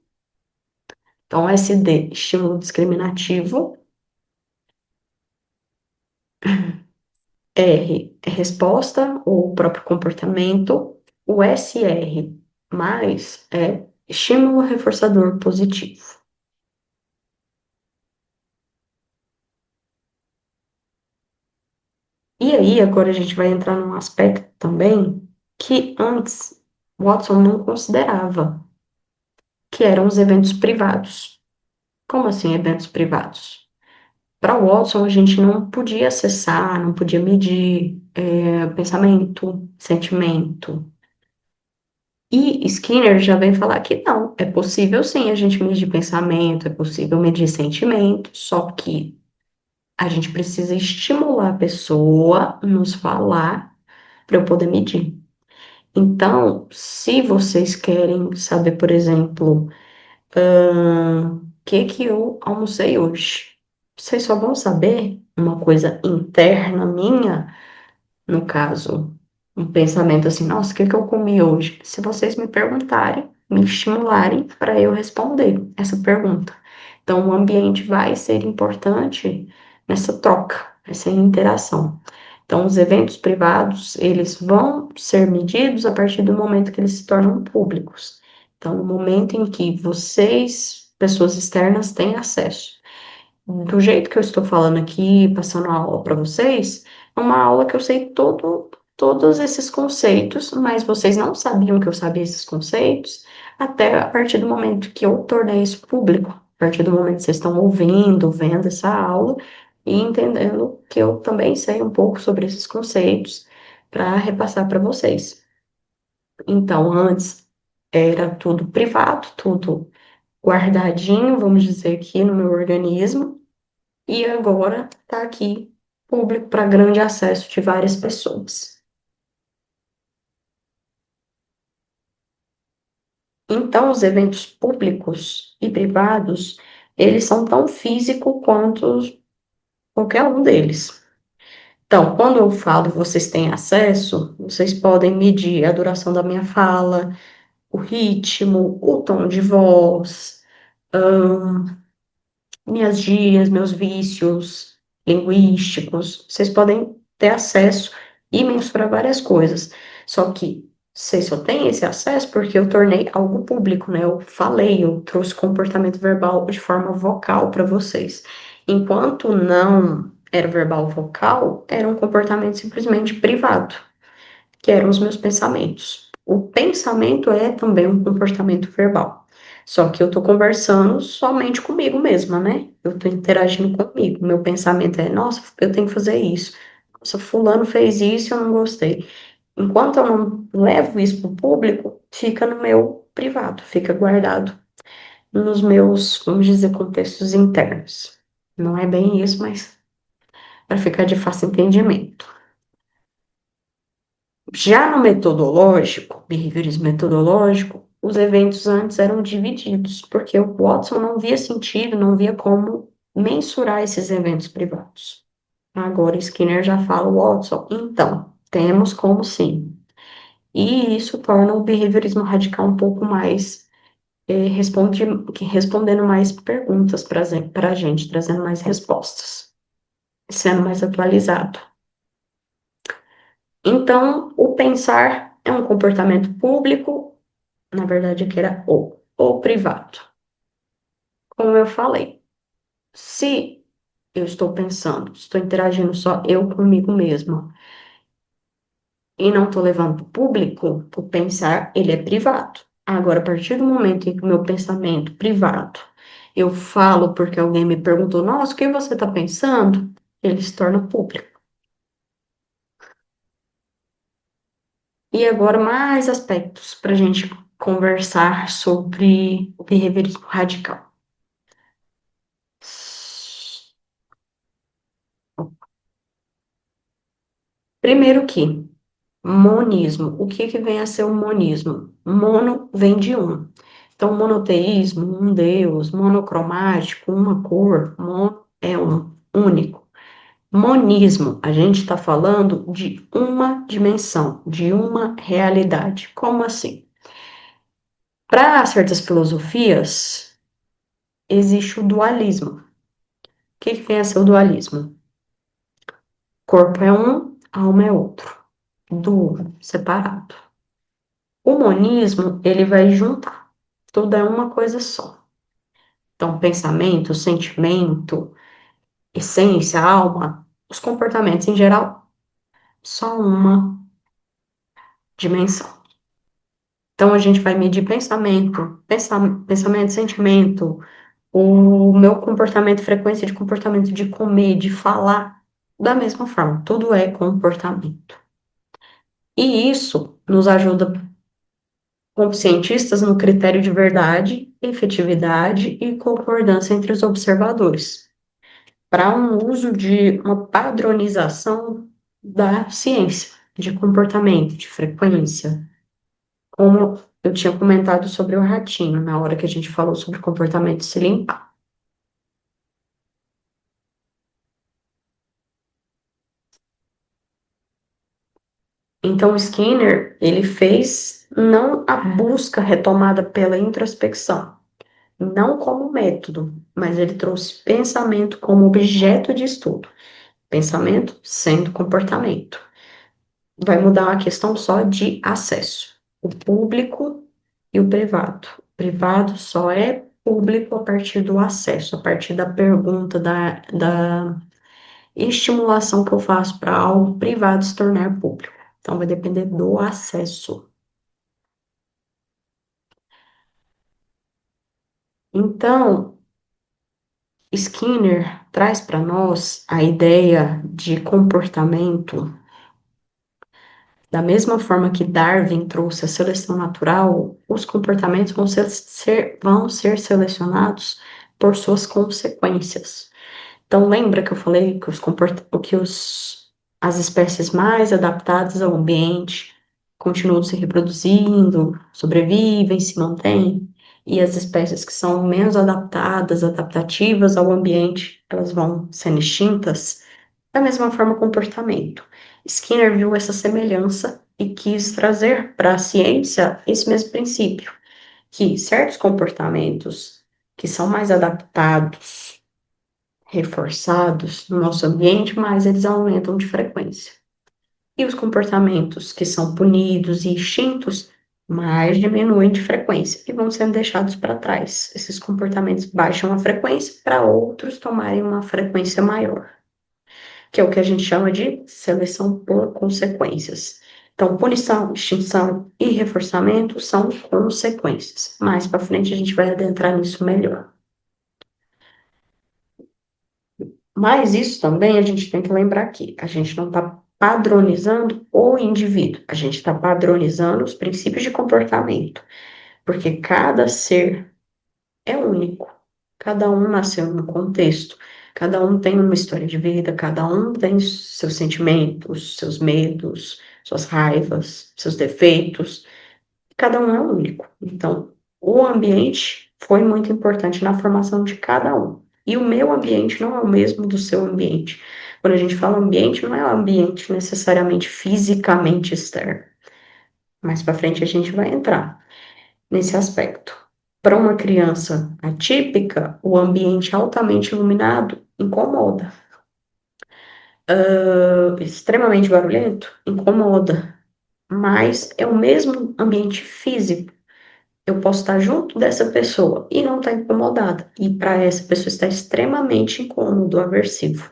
Então, SD, estímulo discriminativo, R é resposta ou próprio comportamento, o SR mais é estímulo reforçador positivo. E aí, agora a gente vai entrar num aspecto também que antes Watson não considerava, que eram os eventos privados. Como assim, eventos privados? Para o Watson, a gente não podia acessar, não podia medir pensamento, sentimento. E Skinner já vem falar que não, é possível sim a gente medir pensamento, é possível medir sentimento, só que a gente precisa estimular a pessoa a nos falar para eu poder medir. Então, se vocês querem saber, por exemplo, o que que eu almocei hoje, vocês só vão saber uma coisa interna minha, no caso, um pensamento assim, nossa, o que que eu comi hoje? Se vocês me perguntarem, me estimularem para eu responder essa pergunta. Então, o ambiente vai ser importante nessa troca, nessa interação. Então, os eventos privados, eles vão ser medidos a partir do momento que eles se tornam públicos. Então, no momento em que vocês, pessoas externas, têm acesso. Do jeito que eu estou falando aqui, passando a aula para vocês, é uma aula que eu sei todos esses conceitos, mas vocês não sabiam que eu sabia esses conceitos até a partir do momento que eu tornei isso público. A partir do momento que vocês estão ouvindo, vendo essa aula e entendendo que eu também sei um pouco sobre esses conceitos para repassar para vocês. Então, antes era tudo privado, tudo guardadinho, vamos dizer aqui no meu organismo. E agora está aqui público para grande acesso de várias pessoas. Então, os eventos públicos e privados, eles são tão físicos quanto qualquer um deles. Então, quando eu falo que vocês têm acesso, vocês podem medir a duração da minha fala, o ritmo, o tom de voz, minhas gírias, meus vícios linguísticos, vocês podem ter acesso e mensurar várias coisas. Só que vocês só têm esse acesso porque eu tornei algo público, né? Eu falei, eu trouxe comportamento verbal de forma vocal para vocês. Enquanto não era verbal vocal, era um comportamento simplesmente privado, que eram os meus pensamentos. O pensamento é também um comportamento verbal. Só que eu tô conversando somente comigo mesma, né? Eu tô interagindo comigo. Meu pensamento é, nossa, eu tenho que fazer isso. Nossa, fulano fez isso e eu não gostei. Enquanto eu não levo isso pro público, fica no meu privado, fica guardado nos meus, vamos dizer, contextos internos. Não é bem isso, mas para ficar de fácil entendimento. Já no metodológico, behaviorismo metodológico, os eventos antes eram divididos, porque o Watson não via sentido, não via como mensurar esses eventos privados. Agora Skinner já fala, Watson, então, temos como sim. E isso torna o behaviorismo radical um pouco mais, respondendo mais perguntas para a gente, trazendo mais respostas. sendo mais atualizado. Então, o pensar é um comportamento público, na verdade, aqui era ou privado. Como eu falei, se eu estou pensando, estou interagindo só eu comigo mesma e não estou levando para o público, o pensar, ele é privado. Agora, a partir do momento em que o meu pensamento privado, eu falo porque alguém me perguntou, nossa, o que você está pensando? Ele se torna público. E agora, mais aspectos para a gente conversar sobre o behaviorismo radical. Primeiro que monismo. O que que vem a ser o monismo? Mono vem de um. Então, monoteísmo, um Deus, monocromático, uma cor, mono é um, único. Monismo, a gente está falando de uma dimensão, de uma realidade. Como assim? Para certas filosofias, existe o dualismo. O que que vem a ser o dualismo? Corpo é um, alma é outro. Duo, separado. O monismo, ele vai juntar. Tudo é uma coisa só. Então, pensamento, sentimento, essência, alma, os comportamentos em geral, só uma dimensão. Então, a gente vai medir pensamento, pensamento, sentimento, o meu comportamento, frequência de comportamento de comer, de falar, da mesma forma. Tudo é comportamento. E isso nos ajuda como cientistas no critério de verdade, efetividade e concordância entre os observadores, para um uso de uma padronização da ciência, de comportamento, de frequência, como eu tinha comentado sobre o ratinho, na hora que a gente falou sobre comportamento se limpar. Então, Skinner, ele fez não a busca retomada pela introspecção, não como método, mas ele trouxe pensamento como objeto de estudo. Pensamento sendo comportamento. Vai mudar a questão só de acesso. O público e o privado. O privado só é público a partir do acesso, a partir da pergunta, da estimulação que eu faço para algo privado se tornar público. Então, vai depender do acesso. Então, Skinner traz para nós a ideia de comportamento. Da mesma forma que Darwin trouxe a seleção natural, os comportamentos vão ser selecionados por suas consequências. Então, lembra que eu falei que, as espécies mais adaptadas ao ambiente continuam se reproduzindo, sobrevivem, se mantêm, e as espécies que são menos adaptadas, adaptativas ao ambiente, elas vão sendo extintas? Da mesma forma, comportamento. Skinner viu essa semelhança e quis trazer para a ciência esse mesmo princípio, que certos comportamentos que são mais adaptados, reforçados no nosso ambiente, mais eles aumentam de frequência. E os comportamentos que são punidos e extintos, mais diminuem de frequência e vão sendo deixados para trás. Esses comportamentos baixam a frequência para outros tomarem uma frequência maior, que é o que a gente chama de seleção por consequências. Então, punição, extinção e reforçamento são consequências. Mais para frente a gente vai adentrar nisso melhor. Mas isso também a gente tem que lembrar que a gente não está padronizando o indivíduo, a gente está padronizando os princípios de comportamento, porque cada ser é único. Cada um nasceu num contexto, cada um tem uma história de vida, cada um tem seus sentimentos, seus medos, suas raivas, seus defeitos. Cada um é único. Então, o ambiente foi muito importante na formação de cada um. E o meu ambiente não é o mesmo do seu ambiente. Quando a gente fala ambiente, não é um ambiente necessariamente fisicamente externo. Mais para frente a gente vai entrar nesse aspecto. Para uma criança atípica, o ambiente altamente iluminado incomoda. extremamente barulhento, incomoda, mas é o mesmo ambiente físico. Eu posso estar junto dessa pessoa e não estar incomodada. E para essa pessoa está extremamente incômodo, aversivo.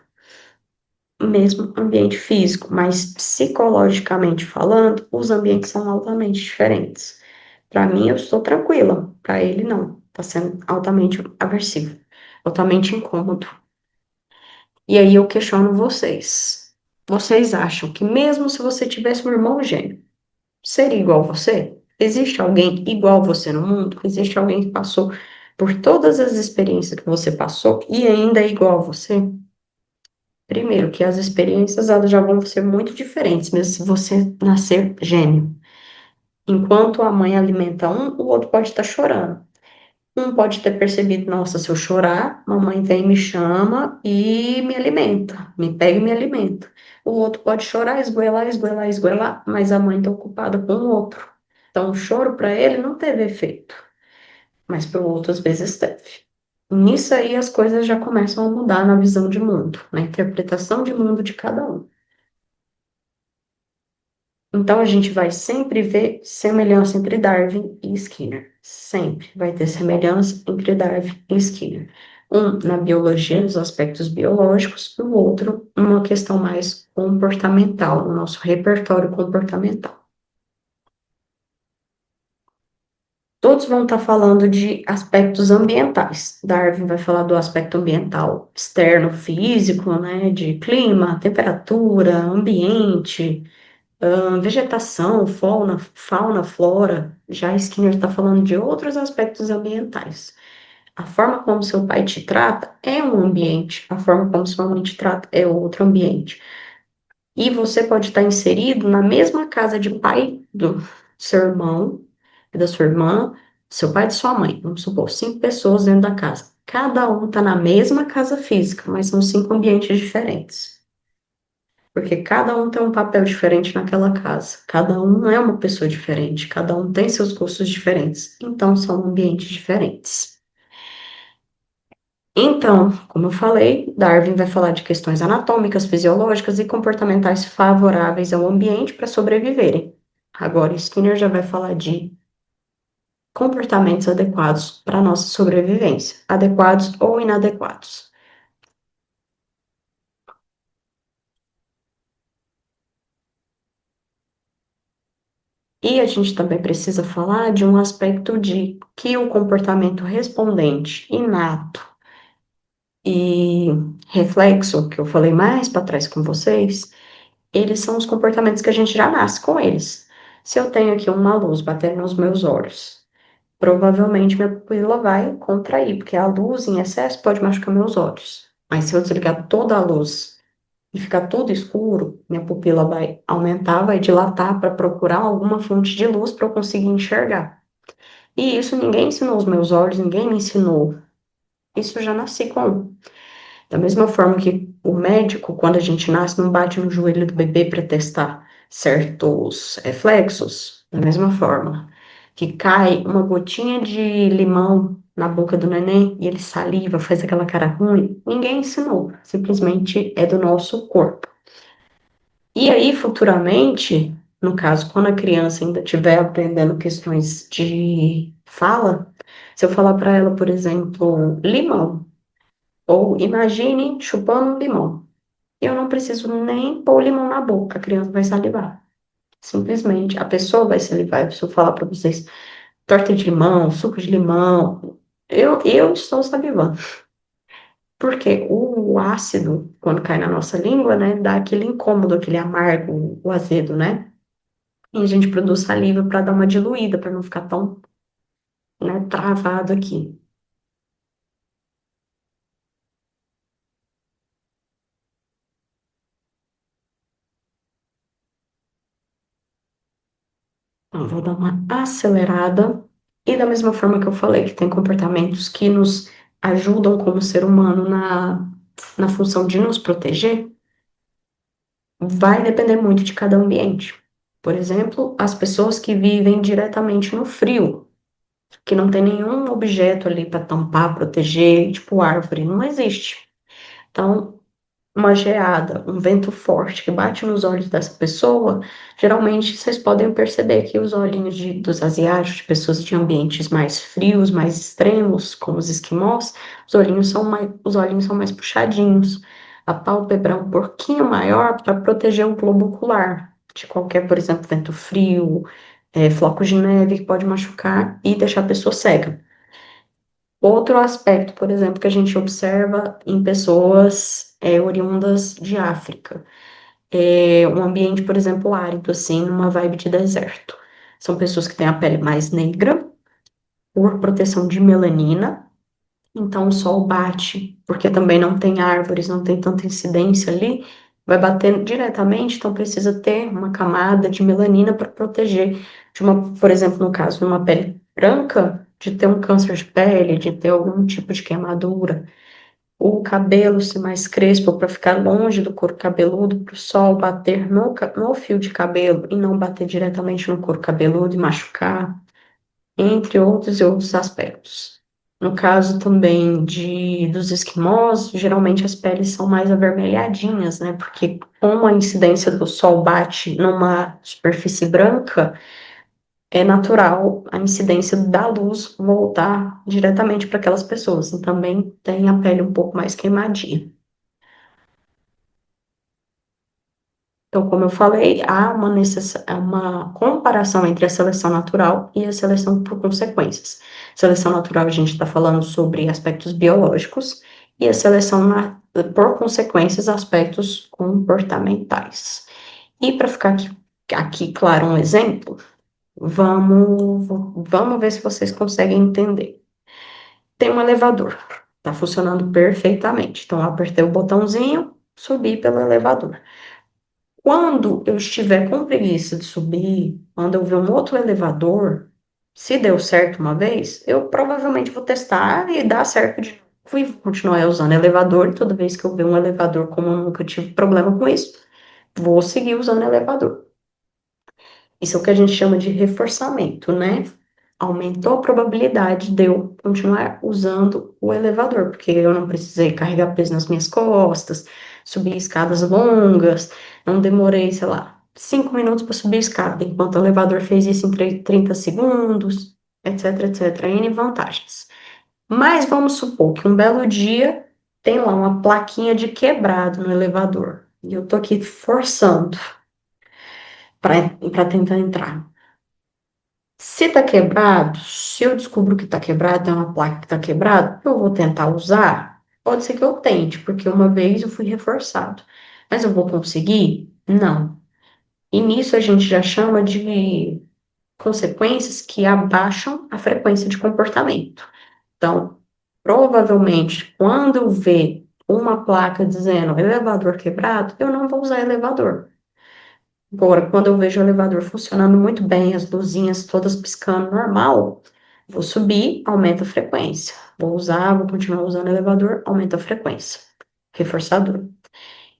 Mesmo ambiente físico, mas psicologicamente falando, os ambientes são altamente diferentes. Para mim, eu estou tranquila, para ele, não. Está sendo altamente aversivo, altamente incômodo. E aí eu questiono vocês. Vocês acham que mesmo se você tivesse um irmão gêmeo, seria igual a você? Existe alguém igual a você no mundo? Existe alguém que passou por todas as experiências que você passou e ainda é igual a você? Primeiro, que as experiências elas já vão ser muito diferentes, mesmo se você nascer gêmeo. Enquanto a mãe alimenta um, o outro pode estar chorando. Um pode ter percebido, nossa, se eu chorar, mamãe vem, me chama e me alimenta, me pega e me alimenta. O outro pode chorar, esgoelar, esgoelar, esgoelar, mas a mãe está ocupada com o outro. Então, o choro para ele não teve efeito, mas para o outro às vezes teve. Nisso aí as coisas já começam a mudar na visão de mundo, na interpretação de mundo de cada um. Então a gente vai sempre ver semelhança entre Darwin e Skinner. Sempre vai ter semelhança entre Darwin e Skinner. Um na biologia, nos aspectos biológicos, e o outro uma questão mais comportamental, no nosso repertório comportamental. Todos vão estar falando de aspectos ambientais. Darwin vai falar do aspecto ambiental externo, físico, né, de clima, temperatura, ambiente, vegetação, fauna, flora. Já Skinner está falando de outros aspectos ambientais. A forma como seu pai te trata é um ambiente, a forma como sua mãe te trata é outro ambiente. E você pode estar inserido na mesma casa de pai do seu irmão e da sua irmã, seu pai e de sua mãe. Vamos supor, 5 pessoas dentro da casa. Cada um está na mesma casa física, mas são 5 ambientes diferentes. Porque cada um tem um papel diferente naquela casa. Cada um é uma pessoa diferente. Cada um tem seus gostos diferentes. Então, são ambientes diferentes. Então, como eu falei, Darwin vai falar de questões anatômicas, fisiológicas e comportamentais favoráveis ao ambiente para sobreviverem. Agora, Skinner já vai falar de comportamentos adequados para a nossa sobrevivência, adequados ou inadequados. E a gente também precisa falar de um aspecto de que o comportamento respondente, inato e reflexo, que eu falei mais para trás com vocês, eles são os comportamentos que a gente já nasce com eles. Se eu tenho aqui uma luz batendo nos meus olhos, provavelmente minha pupila vai contrair, porque a luz em excesso pode machucar meus olhos. Mas se eu desligar toda a luz e ficar tudo escuro, minha pupila vai aumentar, vai dilatar para procurar alguma fonte de luz para eu conseguir enxergar. E isso ninguém ensinou os meus olhos, ninguém me ensinou. Isso eu já nasci com. Da mesma forma que o médico, quando a gente nasce, não bate no joelho do bebê para testar certos reflexos, da mesma forma que cai uma gotinha de limão na boca do neném e ele saliva, faz aquela cara ruim, ninguém ensinou, simplesmente é do nosso corpo. E aí, futuramente, no caso, quando a criança ainda estiver aprendendo questões de fala, se eu falar para ela, por exemplo, limão, ou imagine chupando um limão. Eu não preciso nem pôr o limão na boca, a criança vai salivar. Simplesmente, a pessoa vai salivar. Se eu falar para vocês, torta de limão, suco de limão, eu estou salivando. Porque o ácido, quando cai na nossa língua, né, dá aquele incômodo, aquele amargo, o azedo, né? E a gente produz saliva para dar uma diluída, para não ficar tão, né, travado aqui. Então, vou dar uma acelerada. E da mesma forma que eu falei, que tem comportamentos que nos ajudam como ser humano na função de nos proteger, vai depender muito de cada ambiente. Por exemplo, as pessoas que vivem diretamente no frio, que não tem nenhum objeto ali para tampar, proteger, tipo árvore, não existe. Então, uma geada, um vento forte que bate nos olhos dessa pessoa, geralmente vocês podem perceber que os olhinhos dos asiáticos, de pessoas de ambientes mais frios, mais extremos, como os esquimós, os olhinhos são mais puxadinhos. A pálpebra é um pouquinho maior para proteger o globo ocular de qualquer, por exemplo, vento frio, flocos de neve que pode machucar e deixar a pessoa cega. Outro aspecto, por exemplo, que a gente observa em pessoas oriundas de África, é um ambiente, por exemplo, árido, assim, numa vibe de deserto. São pessoas que têm a pele mais negra, por proteção de melanina, então o sol bate, porque também não tem árvores, não tem tanta incidência ali, vai bater diretamente, então precisa ter uma camada de melanina para proteger de uma, por exemplo, no caso de uma pele branca, de ter um câncer de pele, de ter algum tipo de queimadura. O cabelo ser mais crespo para ficar longe do couro cabeludo, para o sol bater no fio de cabelo e não bater diretamente no couro cabeludo e machucar, entre outros e outros aspectos. No caso também dos esquimós, geralmente as peles são mais avermelhadinhas, né? Porque como a incidência do sol bate numa superfície branca, é natural a incidência da luz voltar diretamente para aquelas pessoas. E também tem a pele um pouco mais queimadinha. Então, como eu falei, há uma comparação entre a seleção natural e a seleção por consequências. Seleção natural, a gente está falando sobre aspectos biológicos, e a seleção por consequências, aspectos comportamentais. E para ficar aqui claro um exemplo, vamos ver se vocês conseguem entender. Tem um elevador, está funcionando perfeitamente. Então, eu apertei o botãozinho, subi pelo elevador. Quando eu estiver com preguiça de subir, quando eu ver um outro elevador, se deu certo uma vez, eu provavelmente vou testar e dar certo de novo. E vou continuar usando elevador, e toda vez que eu ver um elevador, como eu nunca tive problema com isso, vou seguir usando elevador. Isso é o que a gente chama de reforçamento, né? Aumentou a probabilidade de eu continuar usando o elevador, porque eu não precisei carregar peso nas minhas costas, subir escadas longas, não demorei, sei lá, 5 minutos para subir a escada, enquanto o elevador fez isso em 30 segundos, etc, etc. N vantagens. Mas vamos supor que um belo dia tem lá uma plaquinha de quebrado no elevador, e eu tô aqui forçando para tentar entrar. Se tá quebrado, se eu descubro que tá quebrado, é uma placa que tá quebrada, eu vou tentar usar. Pode ser que eu tente, porque uma vez eu fui reforçado. Mas eu vou conseguir? Não. E nisso a gente já chama de consequências que abaixam a frequência de comportamento. Então, provavelmente, quando eu ver uma placa dizendo elevador quebrado, eu não vou usar elevador. Agora, quando eu vejo o elevador funcionando muito bem, as luzinhas todas piscando normal, vou subir, aumenta a frequência. Vou continuar usando o elevador, aumenta a frequência. Reforçador.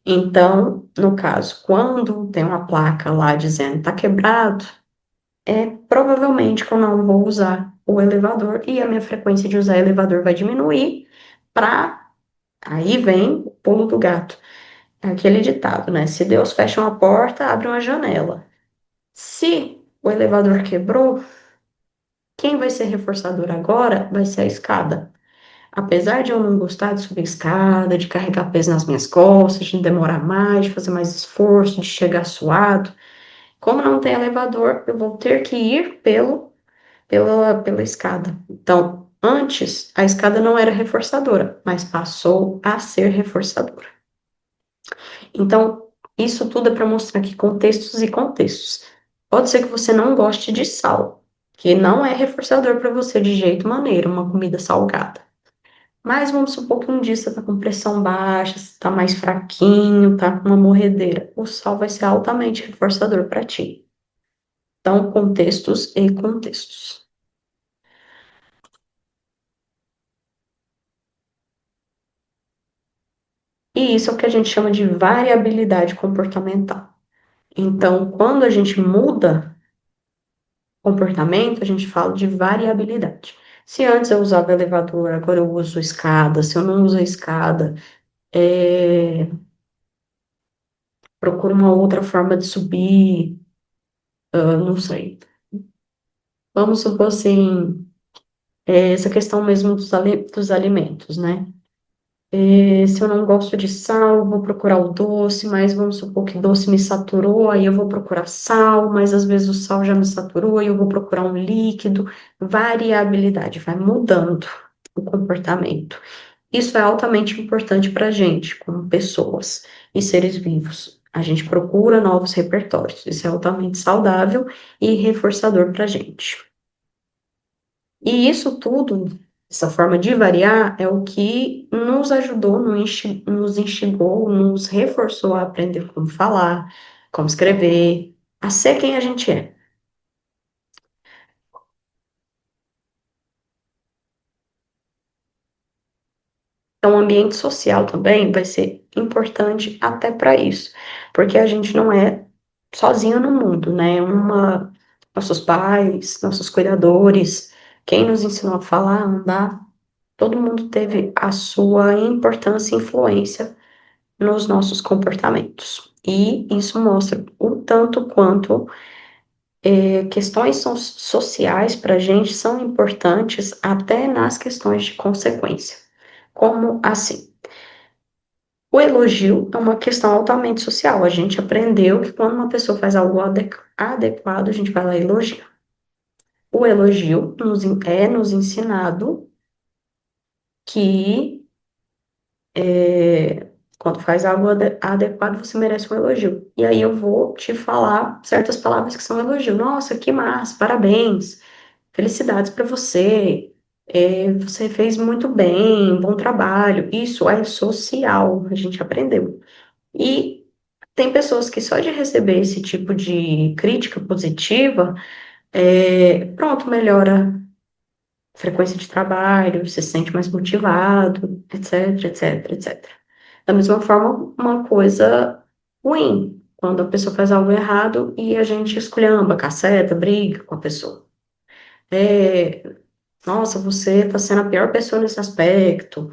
Então, no caso, quando tem uma placa lá dizendo tá quebrado, provavelmente que eu não vou usar o elevador e a minha frequência de usar elevador vai diminuir para. Aí vem o pulo do gato. É aquele ditado, né? Se Deus fecha uma porta, abre uma janela. Se o elevador quebrou, quem vai ser reforçador agora vai ser a escada. Apesar de eu não gostar de subir escada, de carregar peso nas minhas costas, de demorar mais, de fazer mais esforço, de chegar suado, como não tem elevador, eu vou ter que ir pela escada. Então, antes, a escada não era reforçadora, mas passou a ser reforçadora. Então, isso tudo é para mostrar aqui contextos e contextos. Pode ser que você não goste de sal, que não é reforçador para você de jeito maneira, uma comida salgada. Mas vamos supor que um dia você está com pressão baixa, você está mais fraquinho, tá com uma morredeira. O sal vai ser altamente reforçador para ti. Então, contextos e contextos. E isso é o que a gente chama de variabilidade comportamental. Então, quando a gente muda comportamento, a gente fala de variabilidade. Se antes eu usava elevador, agora eu uso escada. Se eu não uso a escada, procura uma outra forma de subir, não sei. Vamos supor assim, essa questão mesmo dos alimentos, né? Se eu não gosto de sal, eu vou procurar o doce, mas vamos supor que doce me saturou, aí eu vou procurar sal, mas às vezes o sal já me saturou, e eu vou procurar um líquido. Variabilidade, vai mudando o comportamento. Isso é altamente importante para a gente, como pessoas e seres vivos. A gente procura novos repertórios. Isso é altamente saudável e reforçador para a gente. E isso tudo, essa forma de variar, é o que nos ajudou, nos instigou, nos reforçou a aprender como falar, como escrever, a ser quem a gente é. Então, o ambiente social também vai ser importante até para isso, porque a gente não é sozinho no mundo, né? Nossos pais, nossos cuidadores, quem nos ensinou a falar, a andar, todo mundo teve a sua importância e influência nos nossos comportamentos. E isso mostra o tanto quanto questões sociais para a gente são importantes até nas questões de consequência. Como assim? O elogio é uma questão altamente social. A gente aprendeu que quando uma pessoa faz algo adequado, a gente vai lá e elogia. O elogio é nos ensinado que quando faz algo adequado, você merece um elogio. E aí eu vou te falar certas palavras que são elogio. Nossa, que massa, parabéns, felicidades para você. Você fez muito bem, bom trabalho. Isso é social, a gente aprendeu. E tem pessoas que só de receber esse tipo de crítica positiva, pronto, melhora a frequência de trabalho, se sente mais motivado, etc, etc, etc. Da mesma forma, uma coisa ruim, quando a pessoa faz algo errado e a gente esculhamba, caceta, briga com a pessoa. É, nossa, você está sendo a pior pessoa nesse aspecto.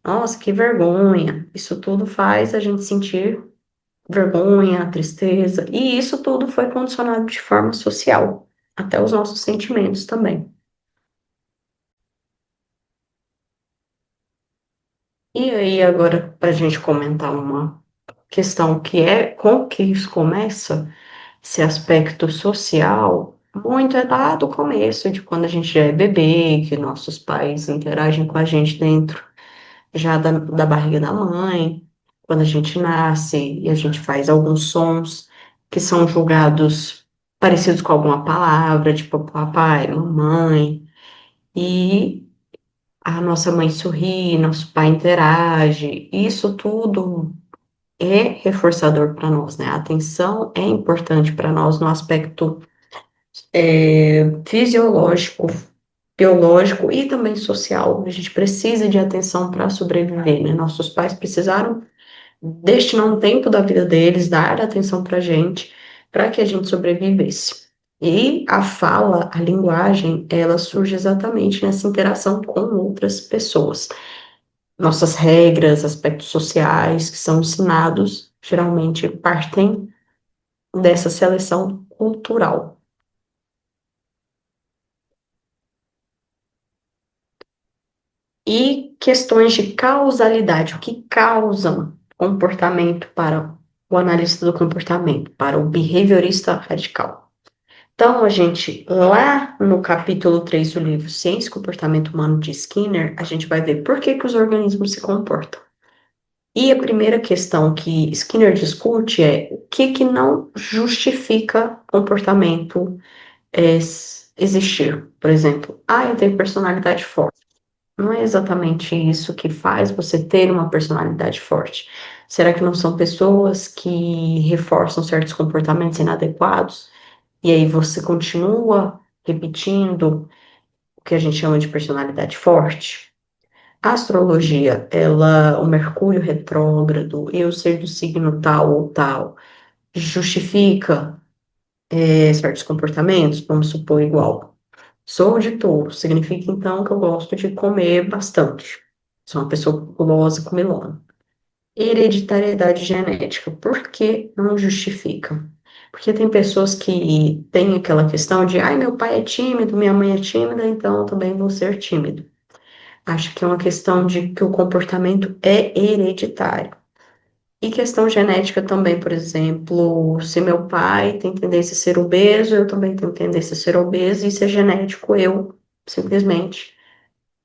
Nossa, que vergonha. Isso tudo faz a gente sentir vergonha, tristeza, e isso tudo foi condicionado de forma social, até os nossos sentimentos também. E aí, agora, para a gente comentar uma questão que é como que isso começa, esse aspecto social, muito é lá do começo, de quando a gente já é bebê, que nossos pais interagem com a gente dentro já da barriga da mãe, quando a gente nasce e a gente faz alguns sons que são julgados parecidos com alguma palavra, tipo papai, mamãe, e a nossa mãe sorri, nosso pai interage, isso tudo é reforçador para nós, né? A atenção é importante para nós no aspecto fisiológico, biológico e também social. A gente precisa de atenção para sobreviver, né? Nossos pais precisaram destinar um tempo da vida deles, dar atenção para a gente, para que a gente sobrevivesse. E a fala, a linguagem, ela surge exatamente nessa interação com outras pessoas. Nossas regras, aspectos sociais que são ensinados, geralmente partem dessa seleção cultural. E questões de causalidade, o que causam comportamento para o analista do comportamento, para o behaviorista radical. Então, a gente, lá no capítulo 3 do livro Ciência e Comportamento Humano de Skinner, a gente vai ver por que que os organismos se comportam. E a primeira questão que Skinner discute é o que que não justifica comportamento existir. Por exemplo, eu tenho personalidade forte. Não é exatamente isso que faz você ter uma personalidade forte. Será que não são pessoas que reforçam certos comportamentos inadequados? E aí você continua repetindo o que a gente chama de personalidade forte. A astrologia, o Mercúrio retrógrado, eu ser do signo tal ou tal, justifica certos comportamentos, vamos supor igual. Sou de touro, significa então que eu gosto de comer bastante. Sou uma pessoa gulosa, comilona. Hereditariedade genética. Por que não justifica? Porque tem pessoas que têm aquela questão de, ai, meu pai é tímido, minha mãe é tímida, então eu também vou ser tímido. Acho que é uma questão de que o comportamento é hereditário. E questão genética também, por exemplo, se meu pai tem tendência a ser obeso, eu também tenho tendência a ser obeso, e isso é genético, eu simplesmente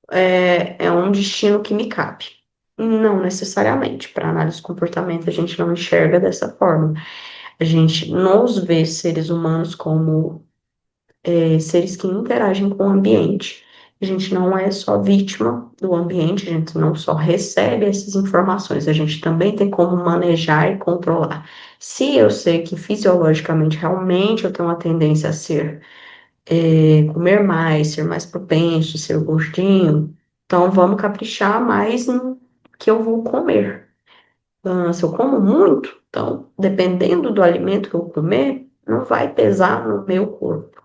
é um destino que me cabe. Não necessariamente. Para análise de comportamento, a gente não enxerga dessa forma. A gente nos vê seres humanos como seres que interagem com o ambiente. A gente não é só vítima do ambiente, a gente não só recebe essas informações, a gente também tem como manejar e controlar. Se eu sei que fisiologicamente realmente eu tenho uma tendência a ser comer mais, ser mais propenso, ser gordinho, então vamos caprichar mais no que eu vou comer. Se eu como muito, então, dependendo do alimento que eu comer, não vai pesar no meu corpo.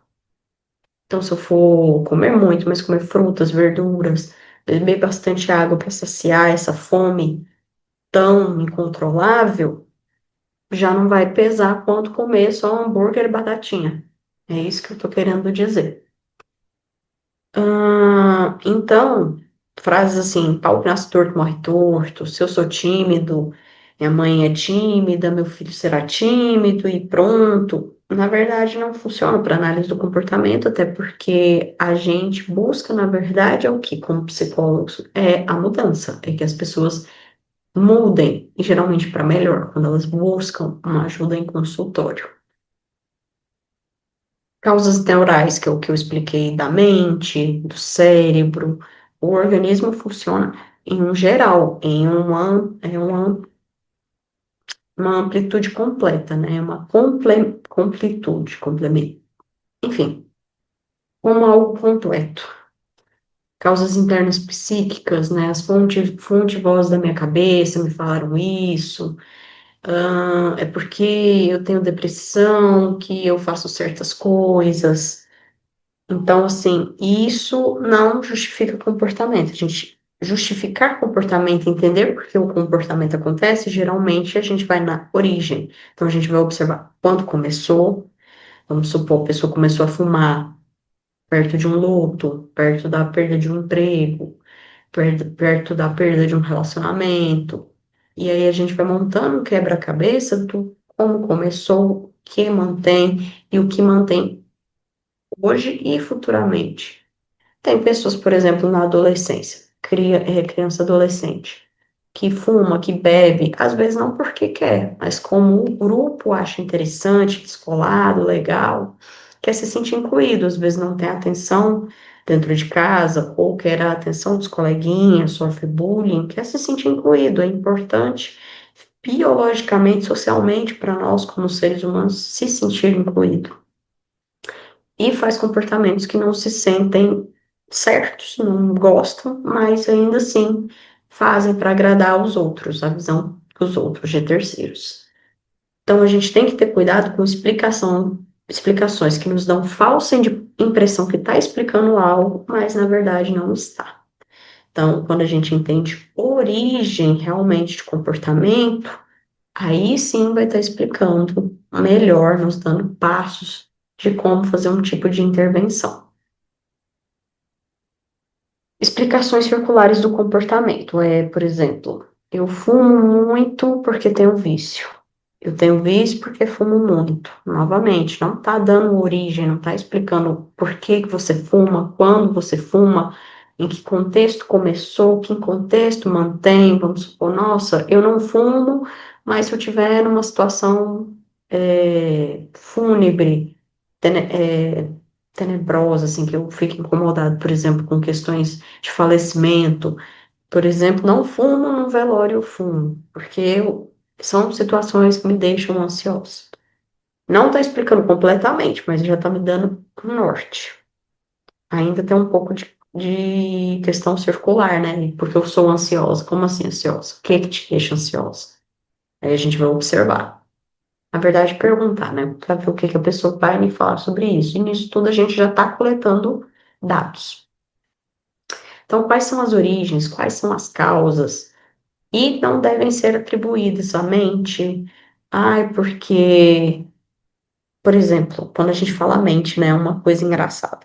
Então, se eu for comer muito, mas comer frutas, verduras, beber bastante água para saciar essa fome tão incontrolável, já não vai pesar quanto comer só hambúrguer e batatinha. É isso que eu tô querendo dizer. Então, frases assim, pau que nasce torto, morre torto, se eu sou tímido, minha mãe é tímida, meu filho será tímido e pronto. Na verdade, não funciona para análise do comportamento, até porque a gente busca, na verdade, é o que, como psicólogos, é a mudança, é que as pessoas mudem, e geralmente para melhor, quando elas buscam uma ajuda em consultório. Causas neurais, que é o que eu expliquei da mente, do cérebro, o organismo funciona em um geral, uma amplitude completa, né? Uma completude, complemento. Enfim, como algo completo. Causas internas psíquicas, né? As fonte voz da minha cabeça me falaram isso. É porque eu tenho depressão, que eu faço certas coisas. Então, assim, isso não justifica comportamento. A gente justificar comportamento, entender por que o comportamento acontece, geralmente a gente vai na origem. Então, a gente vai observar quando começou. Vamos supor, a pessoa começou a fumar perto de um luto, perto da perda de um emprego, perto da perda de um relacionamento. E aí a gente vai montando um quebra-cabeça do como começou, o que mantém e o que mantém hoje e futuramente. Tem pessoas, por exemplo, na adolescência, criança adolescente, que fuma, que bebe, às vezes não porque quer, mas como o grupo acha interessante, descolado, legal, quer se sentir incluído, às vezes não tem atenção dentro de casa, ou quer a atenção dos coleguinhas, sofre bullying, quer se sentir incluído, é importante biologicamente, socialmente, para nós, como seres humanos, se sentir incluído e faz comportamentos que não se sentem certos, não gostam, mas ainda assim fazem para agradar os outros, a visão dos outros, de terceiros. Então a gente tem que ter cuidado com explicações que nos dão falsa impressão que está explicando algo, mas na verdade não está. Então, quando a gente entende origem realmente de comportamento, aí sim vai estar explicando melhor, nos dando passos de como fazer um tipo de intervenção. Explicações circulares do comportamento. Por exemplo, eu fumo muito porque tenho vício. Eu tenho vício porque fumo muito. Novamente, não está dando origem, não está explicando por que que você fuma, quando você fuma, em que contexto começou, que contexto mantém. Vamos supor, nossa, eu não fumo, mas se eu tiver numa situação fúnebre, tenebrosa, assim, que eu fico incomodado, por exemplo, com questões de falecimento. Por exemplo, não fumo no velório, eu fumo, porque são situações que me deixam ansiosa. Não está explicando completamente, mas já está me dando um norte. Ainda tem um pouco de questão circular, né? Porque eu sou ansiosa. Como assim ansiosa? O que é que te deixa ansiosa? Aí a gente vai observar. Na verdade, perguntar, né? Para ver o que que a pessoa vai me falar sobre isso. E nisso tudo a gente já está coletando dados. Então, quais são as origens? Quais são as causas? e não devem ser atribuídas à mente. Ai, porque, por exemplo, quando a gente fala mente, né, é uma coisa engraçada.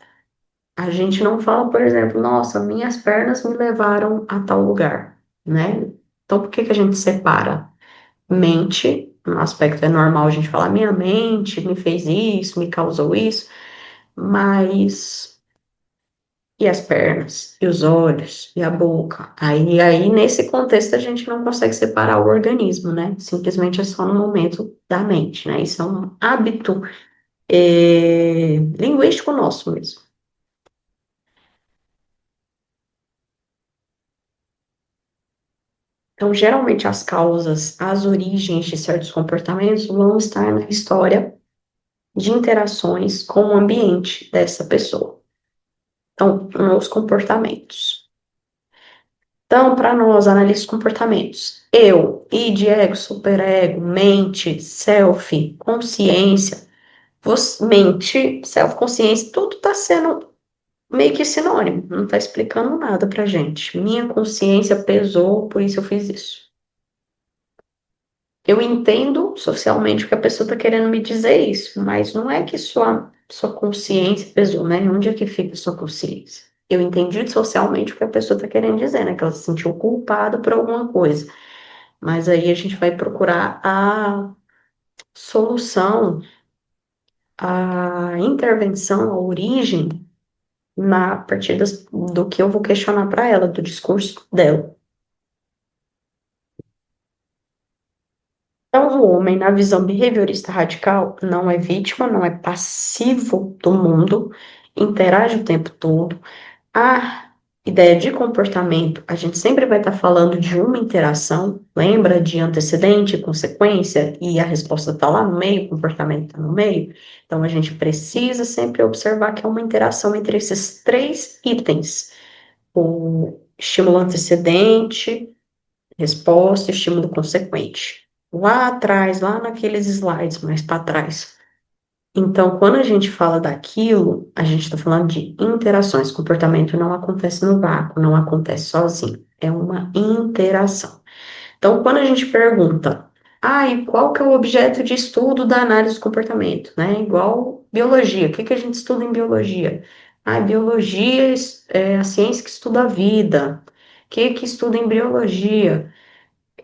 A gente não fala, por exemplo, nossa, minhas pernas me levaram a tal lugar, né? Então, por que que a gente separa? Mente, um aspecto é normal a gente falar, minha mente me fez isso, me causou isso, mas e as pernas, e os olhos, e a boca? Aí nesse contexto a gente não consegue separar o organismo, né? Simplesmente é só no momento da mente, né? Isso é um hábito linguístico nosso mesmo. Então, geralmente as causas, as origens de certos comportamentos vão estar na história de interações com o ambiente dessa pessoa. Então, nos comportamentos. Então, para nós, analistas de comportamentos, eu, id, ego, superego, mente, self, consciência, mente, self, consciência, tudo está sendo meio que sinônimo, não está explicando nada para gente. Minha consciência pesou, por isso eu fiz isso. Eu entendo socialmente o que a pessoa está querendo me dizer isso, mas não é que sua consciência pesou, né? Onde é que fica a sua consciência? Eu entendi socialmente o que a pessoa está querendo dizer, né? Que ela se sentiu culpada por alguma coisa. Mas aí a gente vai procurar a solução, a intervenção, a origem a partir do que eu vou questionar para ela, do discurso dela. Então, o homem, na visão behaviorista radical, não é vítima, não é passivo do mundo, interage o tempo todo. A ideia de comportamento, a gente sempre vai estar falando de uma interação, lembra de antecedente, consequência, e a resposta está lá no meio, o comportamento está no meio. Então, a gente precisa sempre observar que é uma interação entre esses três itens: o estímulo antecedente, resposta, estímulo consequente. Lá atrás, lá naqueles slides mais para trás. Então, quando a gente fala daquilo, a gente está falando de interações. Comportamento não acontece no vácuo, não acontece sozinho. É uma interação. Então, quando a gente pergunta, e qual que é o objeto de estudo da análise do comportamento, né? Igual biologia. O que que a gente estuda em biologia? Biologia é a ciência que estuda a vida. O que estuda embriologia?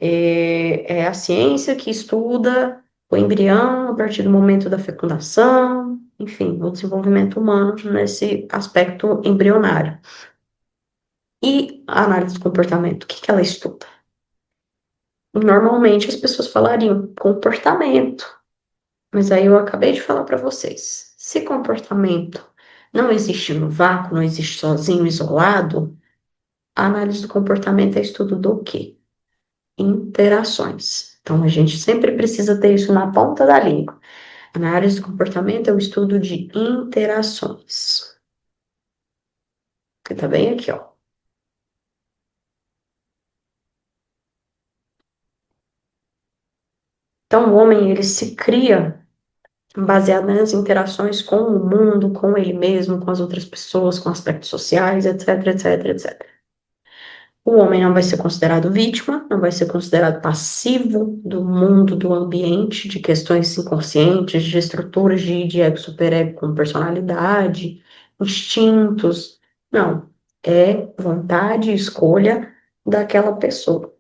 É a ciência que estuda o embrião a partir do momento da fecundação, enfim, o desenvolvimento humano nesse aspecto embrionário. E a análise do comportamento, o que que ela estuda? Normalmente as pessoas falariam comportamento, mas aí eu acabei de falar para vocês, se comportamento não existe no vácuo, não existe sozinho, isolado, a análise do comportamento é estudo do quê? Interações. Então, a gente sempre precisa ter isso na ponta da língua. A análise do comportamento é o estudo de interações. Que tá bem aqui, ó. Então, o homem, ele se cria baseado nas interações com o mundo, com ele mesmo, com as outras pessoas, com aspectos sociais, etc, etc, etc. O homem não vai ser considerado vítima, não vai ser considerado passivo do mundo, do ambiente, de questões inconscientes, de estruturas de ego, superego, como personalidade, instintos. Não, é vontade e escolha daquela pessoa.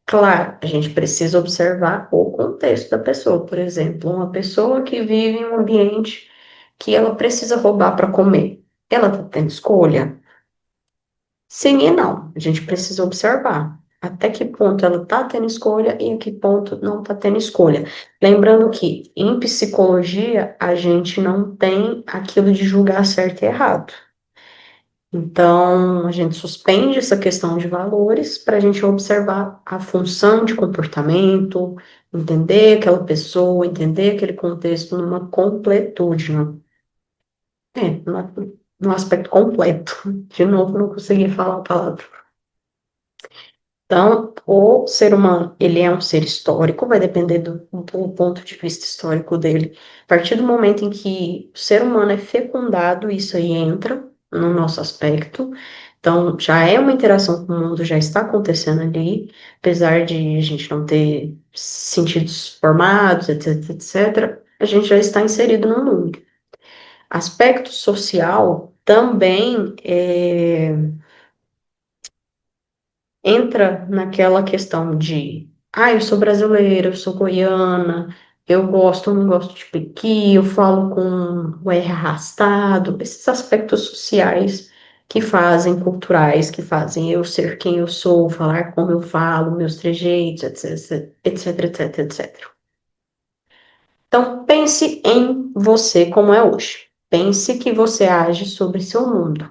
Claro, a gente precisa observar o contexto da pessoa. Por exemplo, uma pessoa que vive em um ambiente que ela precisa roubar para comer. Ela está tendo escolha? Sim e não. A gente precisa observar até que ponto ela está tendo escolha e em que ponto não está tendo escolha. Lembrando que em psicologia a gente não tem aquilo de julgar certo e errado. Então a gente suspende essa questão de valores para a gente observar a função de comportamento, entender aquela pessoa, entender aquele contexto numa completude, né? No aspecto completo. De novo, não consegui falar a palavra. Então, o ser humano, ele é um ser histórico, vai depender do ponto de vista histórico dele. A partir do momento em que o ser humano é fecundado, isso aí entra no nosso aspecto. Então, já é uma interação com o mundo, já está acontecendo ali, apesar de a gente não ter sentidos formados, etc, etc, a gente já está inserido no mundo. Aspecto social também entra naquela questão de, eu sou brasileira, eu sou goiana, eu gosto ou não gosto de pequi, eu falo com o R arrastado, esses aspectos sociais que fazem, culturais, que fazem eu ser quem eu sou, falar como eu falo, meus trejeitos, etc, etc, etc, etc. Então, pense em você como é hoje. Pense que você age sobre seu mundo.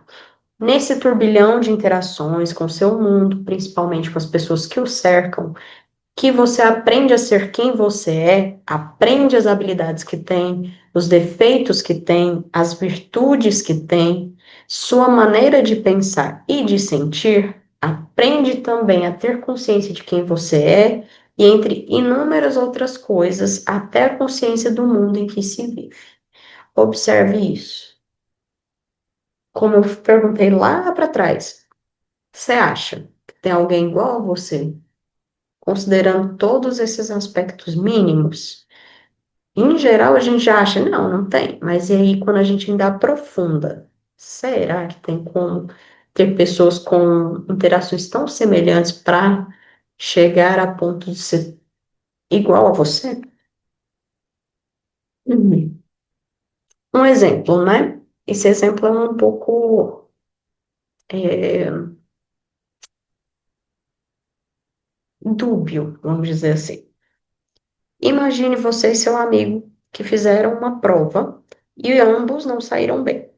Nesse turbilhão de interações com o seu mundo, principalmente com as pessoas que o cercam, que você aprende a ser quem você é, aprende as habilidades que tem, os defeitos que tem, as virtudes que tem, sua maneira de pensar e de sentir, aprende também a ter consciência de quem você é e entre inúmeras outras coisas, até a consciência do mundo em que se vive. Observe isso. Como eu perguntei lá para trás, você acha que tem alguém igual a você, considerando todos esses aspectos mínimos? Em geral, a gente já acha, não, não tem. Mas e aí, quando a gente ainda aprofunda, será que tem como ter pessoas com interações tão semelhantes para chegar a ponto de ser igual a você? Uhum. Um exemplo, né? Esse exemplo é um pouco dúbio, vamos dizer assim. Imagine você e seu amigo que fizeram uma prova e ambos não saíram bem.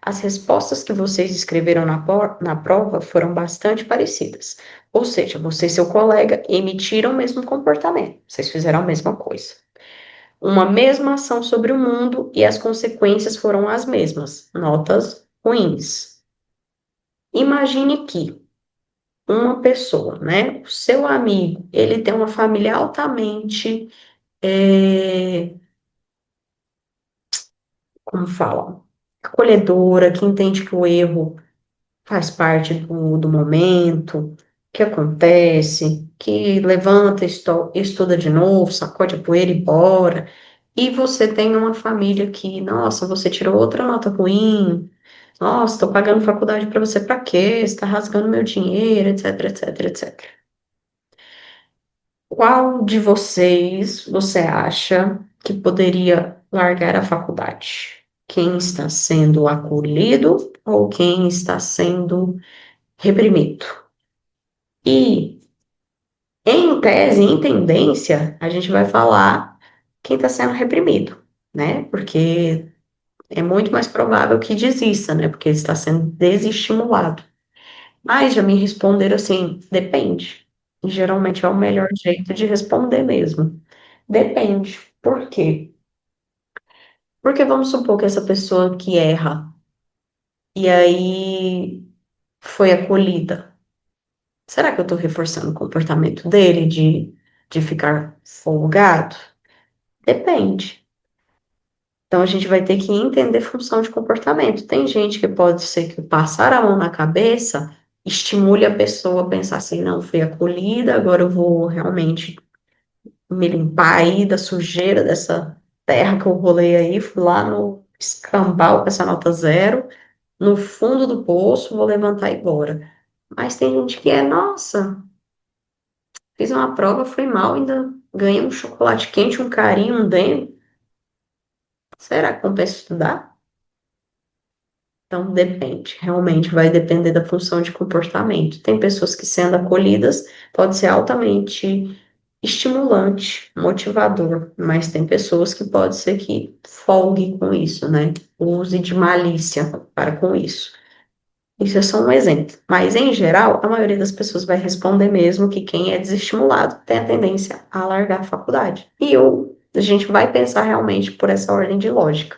As respostas que vocês escreveram na prova foram bastante parecidas. Ou seja, você e seu colega emitiram o mesmo comportamento, vocês fizeram a mesma coisa. Uma mesma ação sobre o mundo e as consequências foram as mesmas, notas ruins. Imagine que uma pessoa, né, o seu amigo, ele tem uma família altamente, como falam, acolhedora, que entende que o erro faz parte do momento, que acontece, que levanta, estuda de novo, sacode a poeira e bora. E você tem uma família que, nossa, você tirou outra nota ruim, nossa, estou pagando faculdade para você para quê? Você está rasgando meu dinheiro, etc, etc, etc. Qual de vocês você acha que poderia largar a faculdade? Quem está sendo acolhido ou quem está sendo reprimido? E, em tese, em tendência, a gente vai falar quem está sendo reprimido, né? Porque é muito mais provável que desista, né? Porque ele está sendo desestimulado. Mas já me responderam assim, depende. E geralmente é o melhor jeito de responder mesmo. Depende. Por quê? Porque vamos supor que essa pessoa que erra e aí foi acolhida. Será que eu estou reforçando o comportamento dele de ficar folgado? Depende. Então, a gente vai ter que entender função de comportamento. Tem gente que pode ser que passar a mão na cabeça estimule a pessoa a pensar assim, não, fui acolhida, agora eu vou realmente me limpar aí da sujeira dessa terra que eu rolei aí, fui lá no escambau com essa nota zero, no fundo do poço, vou levantar e bora. Mas tem gente que é, nossa, fiz uma prova, fui mal, ainda ganhei um chocolate quente, um carinho, um dente. Será que compensa estudar? Então, depende, realmente vai depender da função de comportamento. Tem pessoas que, sendo acolhidas, pode ser altamente estimulante, motivador, mas tem pessoas que pode ser que folgue com isso, né? Use de malícia para com isso. Isso é só um exemplo. Mas, em geral, a maioria das pessoas vai responder mesmo que quem é desestimulado tem a tendência a largar a faculdade. A gente vai pensar realmente por essa ordem de lógica.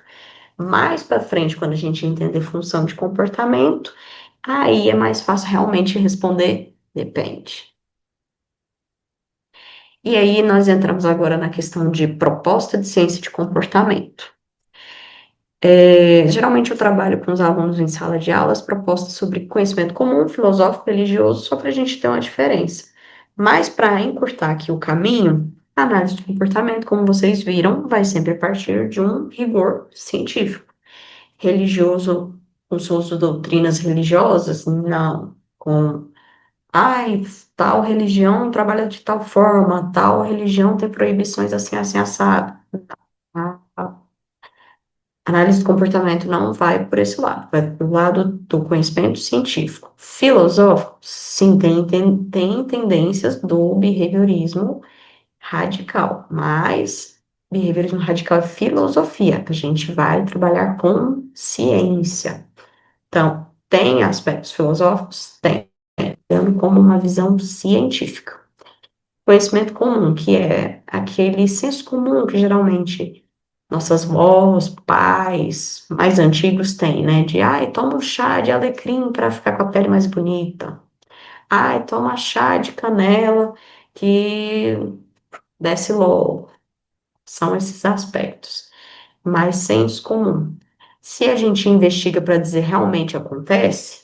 Mais para frente, quando a gente entender função de comportamento, aí é mais fácil realmente responder depende. E aí nós entramos agora na questão de proposta de ciência de comportamento. Geralmente eu trabalho com os alunos em sala de aulas propostas sobre conhecimento comum, filosófico, religioso, só para a gente ter uma diferença. Mas para encurtar aqui o caminho, a análise do comportamento, como vocês viram, vai sempre partir de um rigor científico. Religioso, com suas doutrinas religiosas? Não. Ai, tal religião trabalha de tal forma, tal religião tem proibições assim, assim, assado. A análise do comportamento não vai por esse lado, vai para o lado do conhecimento científico. Filosófico, sim, tem tendências do behaviorismo radical, mas behaviorismo radical é filosofia, a gente vai trabalhar com ciência. Então, tem aspectos filosóficos? Tem, dando como uma visão científica. Conhecimento comum, que é aquele senso comum que geralmente nossas vós, pais mais antigos têm, né? De, ai, toma um chá de alecrim para ficar com a pele mais bonita. Ai, toma chá de canela que desce logo. São esses aspectos. Mas senso comum. Se a gente investiga para dizer realmente acontece,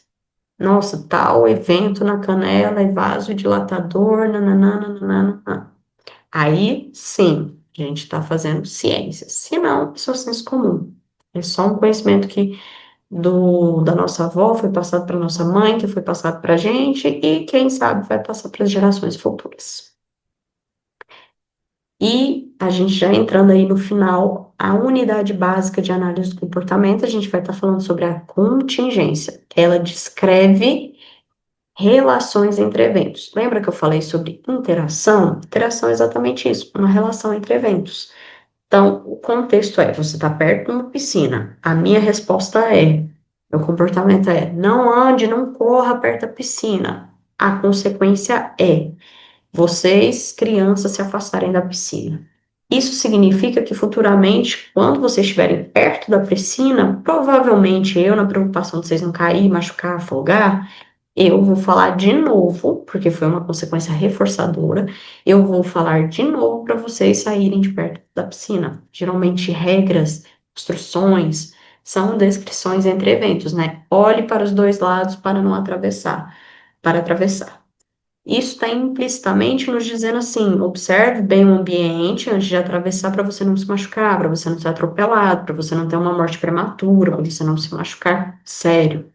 nossa, tal evento na canela é vasodilatador, nananana. Aí, sim, a gente está fazendo ciência. Se não, isso é o senso comum. É só um conhecimento que da nossa avó foi passado para nossa mãe, que foi passado para a gente, e quem sabe vai passar para as gerações futuras. E a gente já entrando aí no final, a unidade básica de análise do comportamento, a gente vai estar falando sobre a contingência. Ela descreve relações entre eventos. Lembra que eu falei sobre interação? Interação é exatamente isso, uma relação entre eventos. Então, o contexto é: você está perto de uma piscina. A minha resposta meu comportamento é: não ande, não corra perto da piscina. A consequência é vocês, crianças, se afastarem da piscina. Isso significa que futuramente, quando vocês estiverem perto da piscina, provavelmente eu, na preocupação de vocês não cair, machucar, afogar, eu vou falar de novo, porque foi uma consequência reforçadora, eu vou falar de novo para vocês saírem de perto da piscina. Geralmente, regras, instruções, são descrições entre eventos, né? Olhe para os dois lados para não atravessar, para atravessar. Isso está implicitamente nos dizendo assim: observe bem o ambiente antes de atravessar para você não se machucar, para você não ser atropelado, para você não ter uma morte prematura, para você não se machucar sério.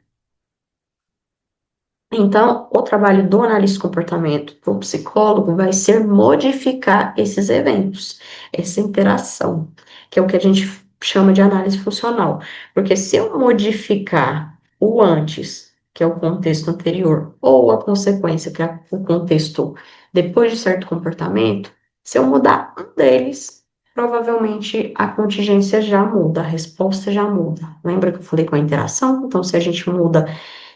Então, o trabalho do analista de comportamento do psicólogo vai ser modificar esses eventos, essa interação, que é o que a gente chama de análise funcional. Porque se eu modificar o antes, que é o contexto anterior, ou a consequência, que é o contexto depois de certo comportamento, se eu mudar um deles, provavelmente a contingência já muda, a resposta já muda. Lembra que eu falei com a interação? Então, se a gente muda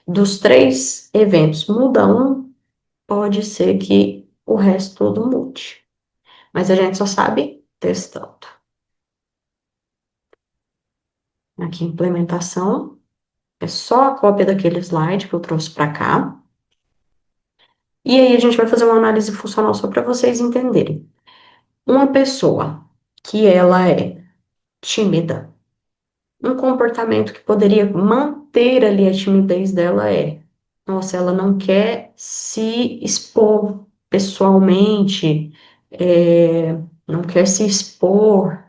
dos três eventos, muda um, pode ser que o resto todo mude. Mas a gente só sabe testando. Aqui, implementação, é só a cópia daquele slide que eu trouxe para cá. E aí a gente vai fazer uma análise funcional só para vocês entenderem. Uma pessoa que ela é tímida, um comportamento que poderia manter ali a timidez dela é: nossa, ela não quer se expor pessoalmente, não quer se expor,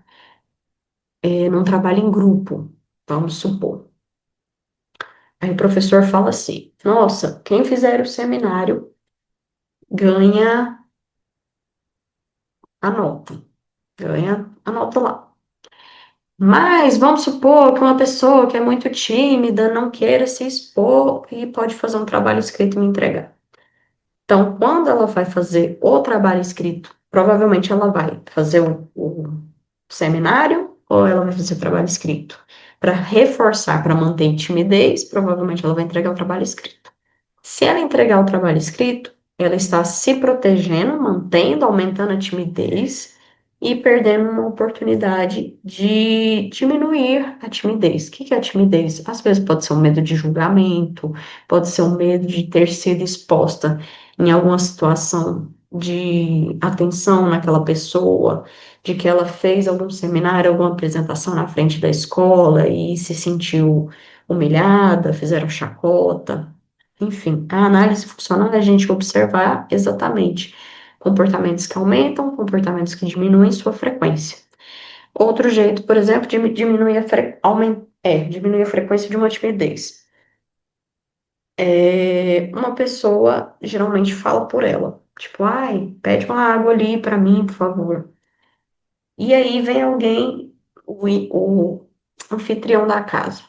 não trabalha em grupo, vamos supor. Aí o professor fala assim: nossa, quem fizer o seminário ganha a nota, ganha a nota lá. Mas vamos supor que uma pessoa que é muito tímida não queira se expor e pode fazer um trabalho escrito e me entregar. Então, quando ela vai fazer o trabalho escrito, provavelmente ela vai fazer o seminário ou ela vai fazer o trabalho escrito. Para reforçar, para manter timidez, provavelmente ela vai entregar o trabalho escrito. Se ela entregar o trabalho escrito, ela está se protegendo, mantendo, aumentando a timidez e perdendo uma oportunidade de diminuir a timidez. O que é a timidez? Às vezes pode ser um medo de julgamento, pode ser um medo de ter sido exposta em alguma situação de atenção naquela pessoa, de que ela fez algum seminário, alguma apresentação na frente da escola e se sentiu humilhada, fizeram chacota. Enfim, a análise funcional é a gente observar exatamente comportamentos que aumentam, comportamentos que diminuem sua frequência. Outro jeito, por exemplo, de diminuir diminuir a frequência de uma timidez. Uma pessoa geralmente fala por ela, tipo, ai, pede uma água ali pra mim, por favor. E aí vem alguém, o anfitrião da casa,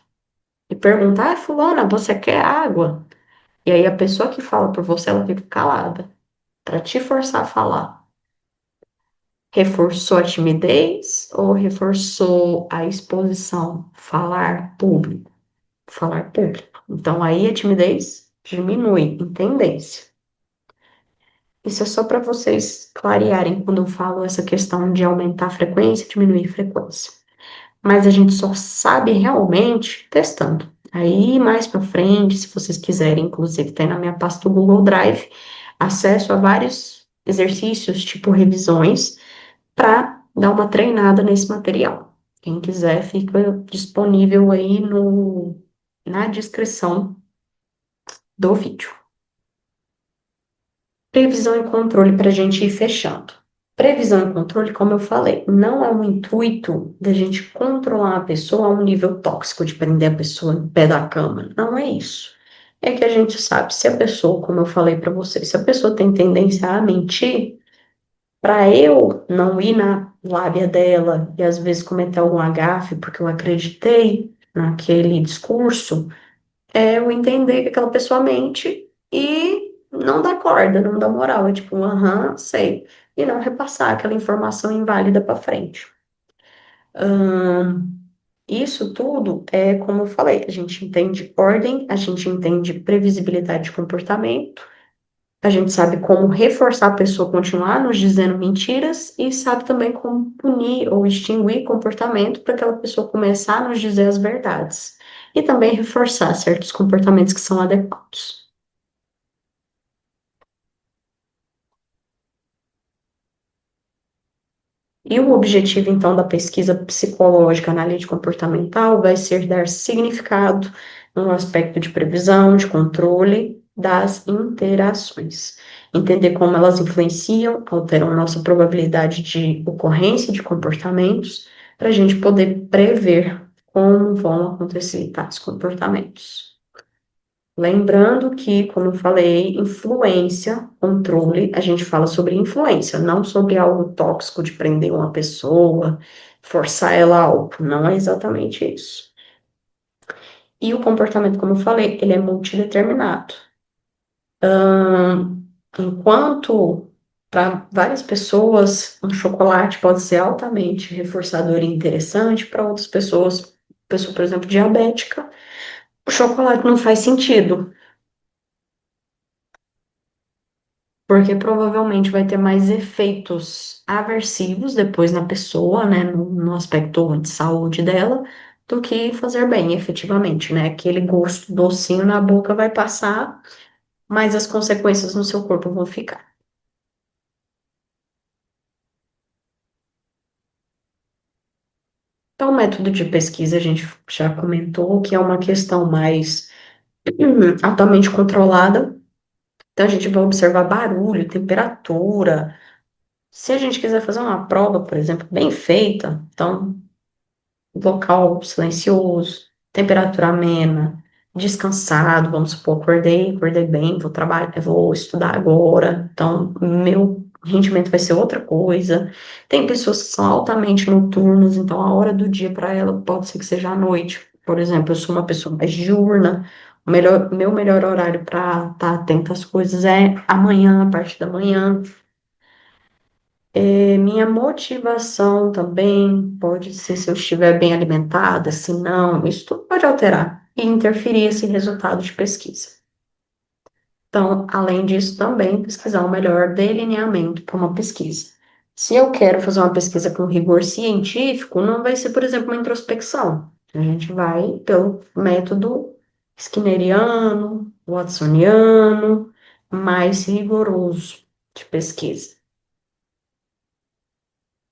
e pergunta, ah, fulana, você quer água? E aí a pessoa que fala por você, ela fica calada, pra te forçar a falar. Reforçou a timidez ou reforçou a exposição? Falar público. Falar público. Então aí a timidez diminui em tendência. Isso é só para vocês clarearem quando eu falo essa questão de aumentar a frequência, diminuir a frequência. Mas a gente só sabe realmente testando. Aí mais para frente, se vocês quiserem, inclusive tem na minha pasta do Google Drive acesso a vários exercícios, tipo revisões, para dar uma treinada nesse material. Quem quiser, fica disponível aí no, na descrição do vídeo. Previsão e controle para a gente ir fechando. Previsão e controle, como eu falei, não é um intuito da gente controlar a pessoa a um nível tóxico de prender a pessoa no pé da cama. Não é isso. É que a gente sabe se a pessoa, como eu falei para vocês, se a pessoa tem tendência a mentir, para eu não ir na lábia dela e às vezes cometer algum agafe porque eu acreditei naquele discurso, é eu entender que aquela pessoa mente e não dá corda, não dá moral. É tipo, aham, sei. E não repassar aquela informação inválida para frente. Isso tudo é como eu falei, a gente entende ordem, a gente entende previsibilidade de comportamento, a gente sabe como reforçar a pessoa a continuar nos dizendo mentiras e sabe também como punir ou extinguir comportamento para aquela pessoa começar a nos dizer as verdades. E também reforçar certos comportamentos que são adequados. E o objetivo, então, da pesquisa psicológica analítica comportamental vai ser dar significado no aspecto de previsão, de controle das interações. Entender como elas influenciam, alteram a nossa probabilidade de ocorrência de comportamentos, para a gente poder prever como vão acontecer tais comportamentos. Lembrando que, como eu falei, influência, controle, a gente fala sobre influência, não sobre algo tóxico de prender uma pessoa, forçar ela a algo. Não é exatamente isso. E o comportamento, como eu falei, ele é multideterminado. Enquanto para várias pessoas um chocolate pode ser altamente reforçador e interessante, para outras pessoas, pessoa, por exemplo, diabética, o chocolate não faz sentido. Porque provavelmente vai ter mais efeitos aversivos depois na pessoa, né, no aspecto de saúde dela, do que fazer bem, efetivamente, né? Aquele gosto docinho na boca vai passar, mas as consequências no seu corpo vão ficar. Então, o método de pesquisa a gente já comentou que é uma questão mais altamente controlada. Então, a gente vai observar barulho, temperatura. Se a gente quiser fazer uma prova, por exemplo, bem feita, então local silencioso, temperatura amena, descansado, vamos supor, acordei bem, vou trabalhar, vou estudar agora, então meu rendimento vai ser outra coisa. Tem pessoas que são altamente noturnas, então a hora do dia para ela pode ser que seja à noite. Por exemplo, eu sou uma pessoa mais diurna, meu melhor horário para estar atenta às coisas é amanhã, a parte da manhã. Minha motivação também pode ser se eu estiver bem alimentada, se não, isso tudo pode alterar e interferir esse resultado de pesquisa. Então, além disso, também pesquisar o melhor delineamento para uma pesquisa. Se eu quero fazer uma pesquisa com rigor científico, não vai ser, por exemplo, uma introspecção. A gente vai pelo método skinneriano, watsoniano, mais rigoroso de pesquisa.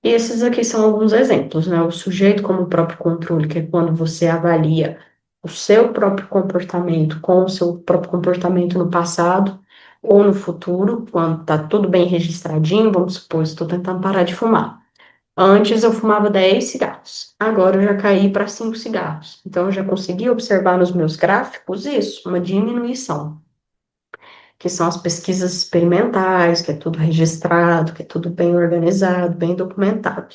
E esses aqui são alguns exemplos, né? O sujeito como próprio controle, que é quando você avalia o seu próprio comportamento com o seu próprio comportamento no passado ou no futuro, quando tá tudo bem registradinho, vamos supor, estou tentando parar de fumar. Antes eu fumava 10 cigarros, agora eu já caí para 5 cigarros. Então eu já consegui observar nos meus gráficos isso, uma diminuição, que são as pesquisas experimentais, que é tudo registrado, que é tudo bem organizado, bem documentado.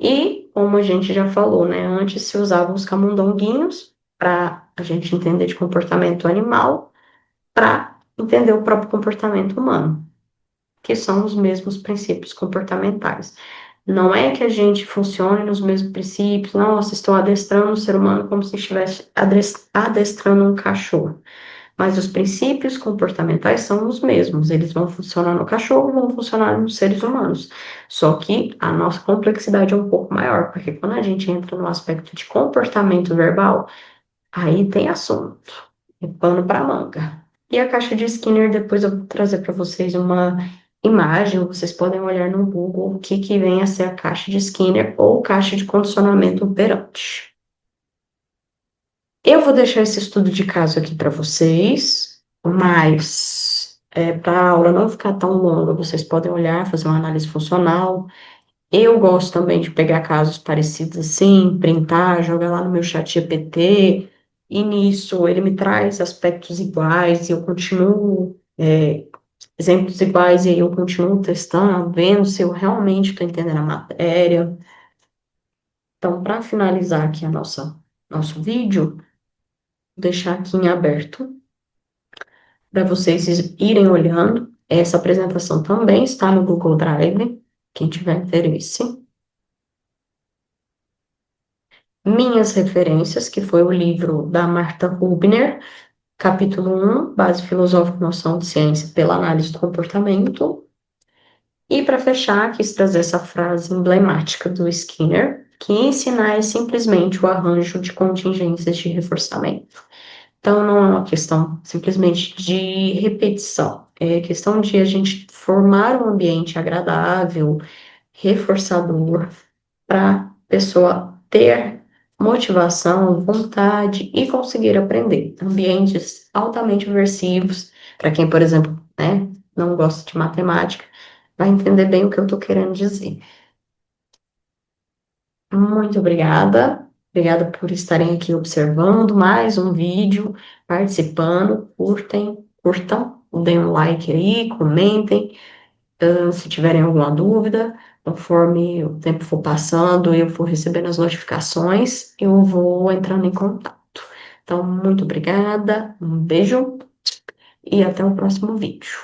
E, como a gente já falou, né, antes se usavam os camundonguinhos para a gente entender de comportamento animal, para entender o próprio comportamento humano, que são os mesmos princípios comportamentais. Não é que a gente funcione nos mesmos princípios, nossa, estou adestrando o ser humano como se estivesse adestrando um cachorro. Mas os princípios comportamentais são os mesmos, eles vão funcionar no cachorro, vão funcionar nos seres humanos. Só que a nossa complexidade é um pouco maior, porque quando a gente entra no aspecto de comportamento verbal, aí tem assunto, é pano para manga. E a caixa de Skinner, depois eu vou trazer para vocês uma imagem, vocês podem olhar no Google o que que vem a ser a caixa de Skinner ou caixa de condicionamento operante. Eu vou deixar esse estudo de caso aqui para vocês, mas para a aula não ficar tão longa, vocês podem olhar, fazer uma análise funcional. Eu gosto também de pegar casos parecidos assim, printar, jogar lá no meu chat GPT, e nisso ele me traz aspectos iguais, e eu continuo, exemplos iguais, e aí eu continuo testando, vendo se eu realmente estou entendendo a matéria. Então, para finalizar aqui nosso vídeo, vou deixar aqui em aberto para vocês irem olhando. Essa apresentação também está no Google Drive, quem tiver interesse. Minhas referências, que foi o livro da Martha Hubner, capítulo 1, Base Filosófica e Noção de Ciência pela Análise do Comportamento. E para fechar, quis trazer essa frase emblemática do Skinner, que ensinar é simplesmente o arranjo de contingências de reforçamento. Então, não é uma questão simplesmente de repetição, é questão de a gente formar um ambiente agradável, reforçador, para a pessoa ter motivação, vontade e conseguir aprender. Ambientes altamente imersivos, para quem, por exemplo, né, não gosta de matemática, vai entender bem o que eu estou querendo dizer. Muito obrigada. Obrigada por estarem aqui observando mais um vídeo, participando. Curtam, deem um like aí, comentem. Se tiverem alguma dúvida, conforme o tempo for passando, eu for recebendo as notificações, eu vou entrando em contato. Então, muito obrigada, um beijo e até o próximo vídeo.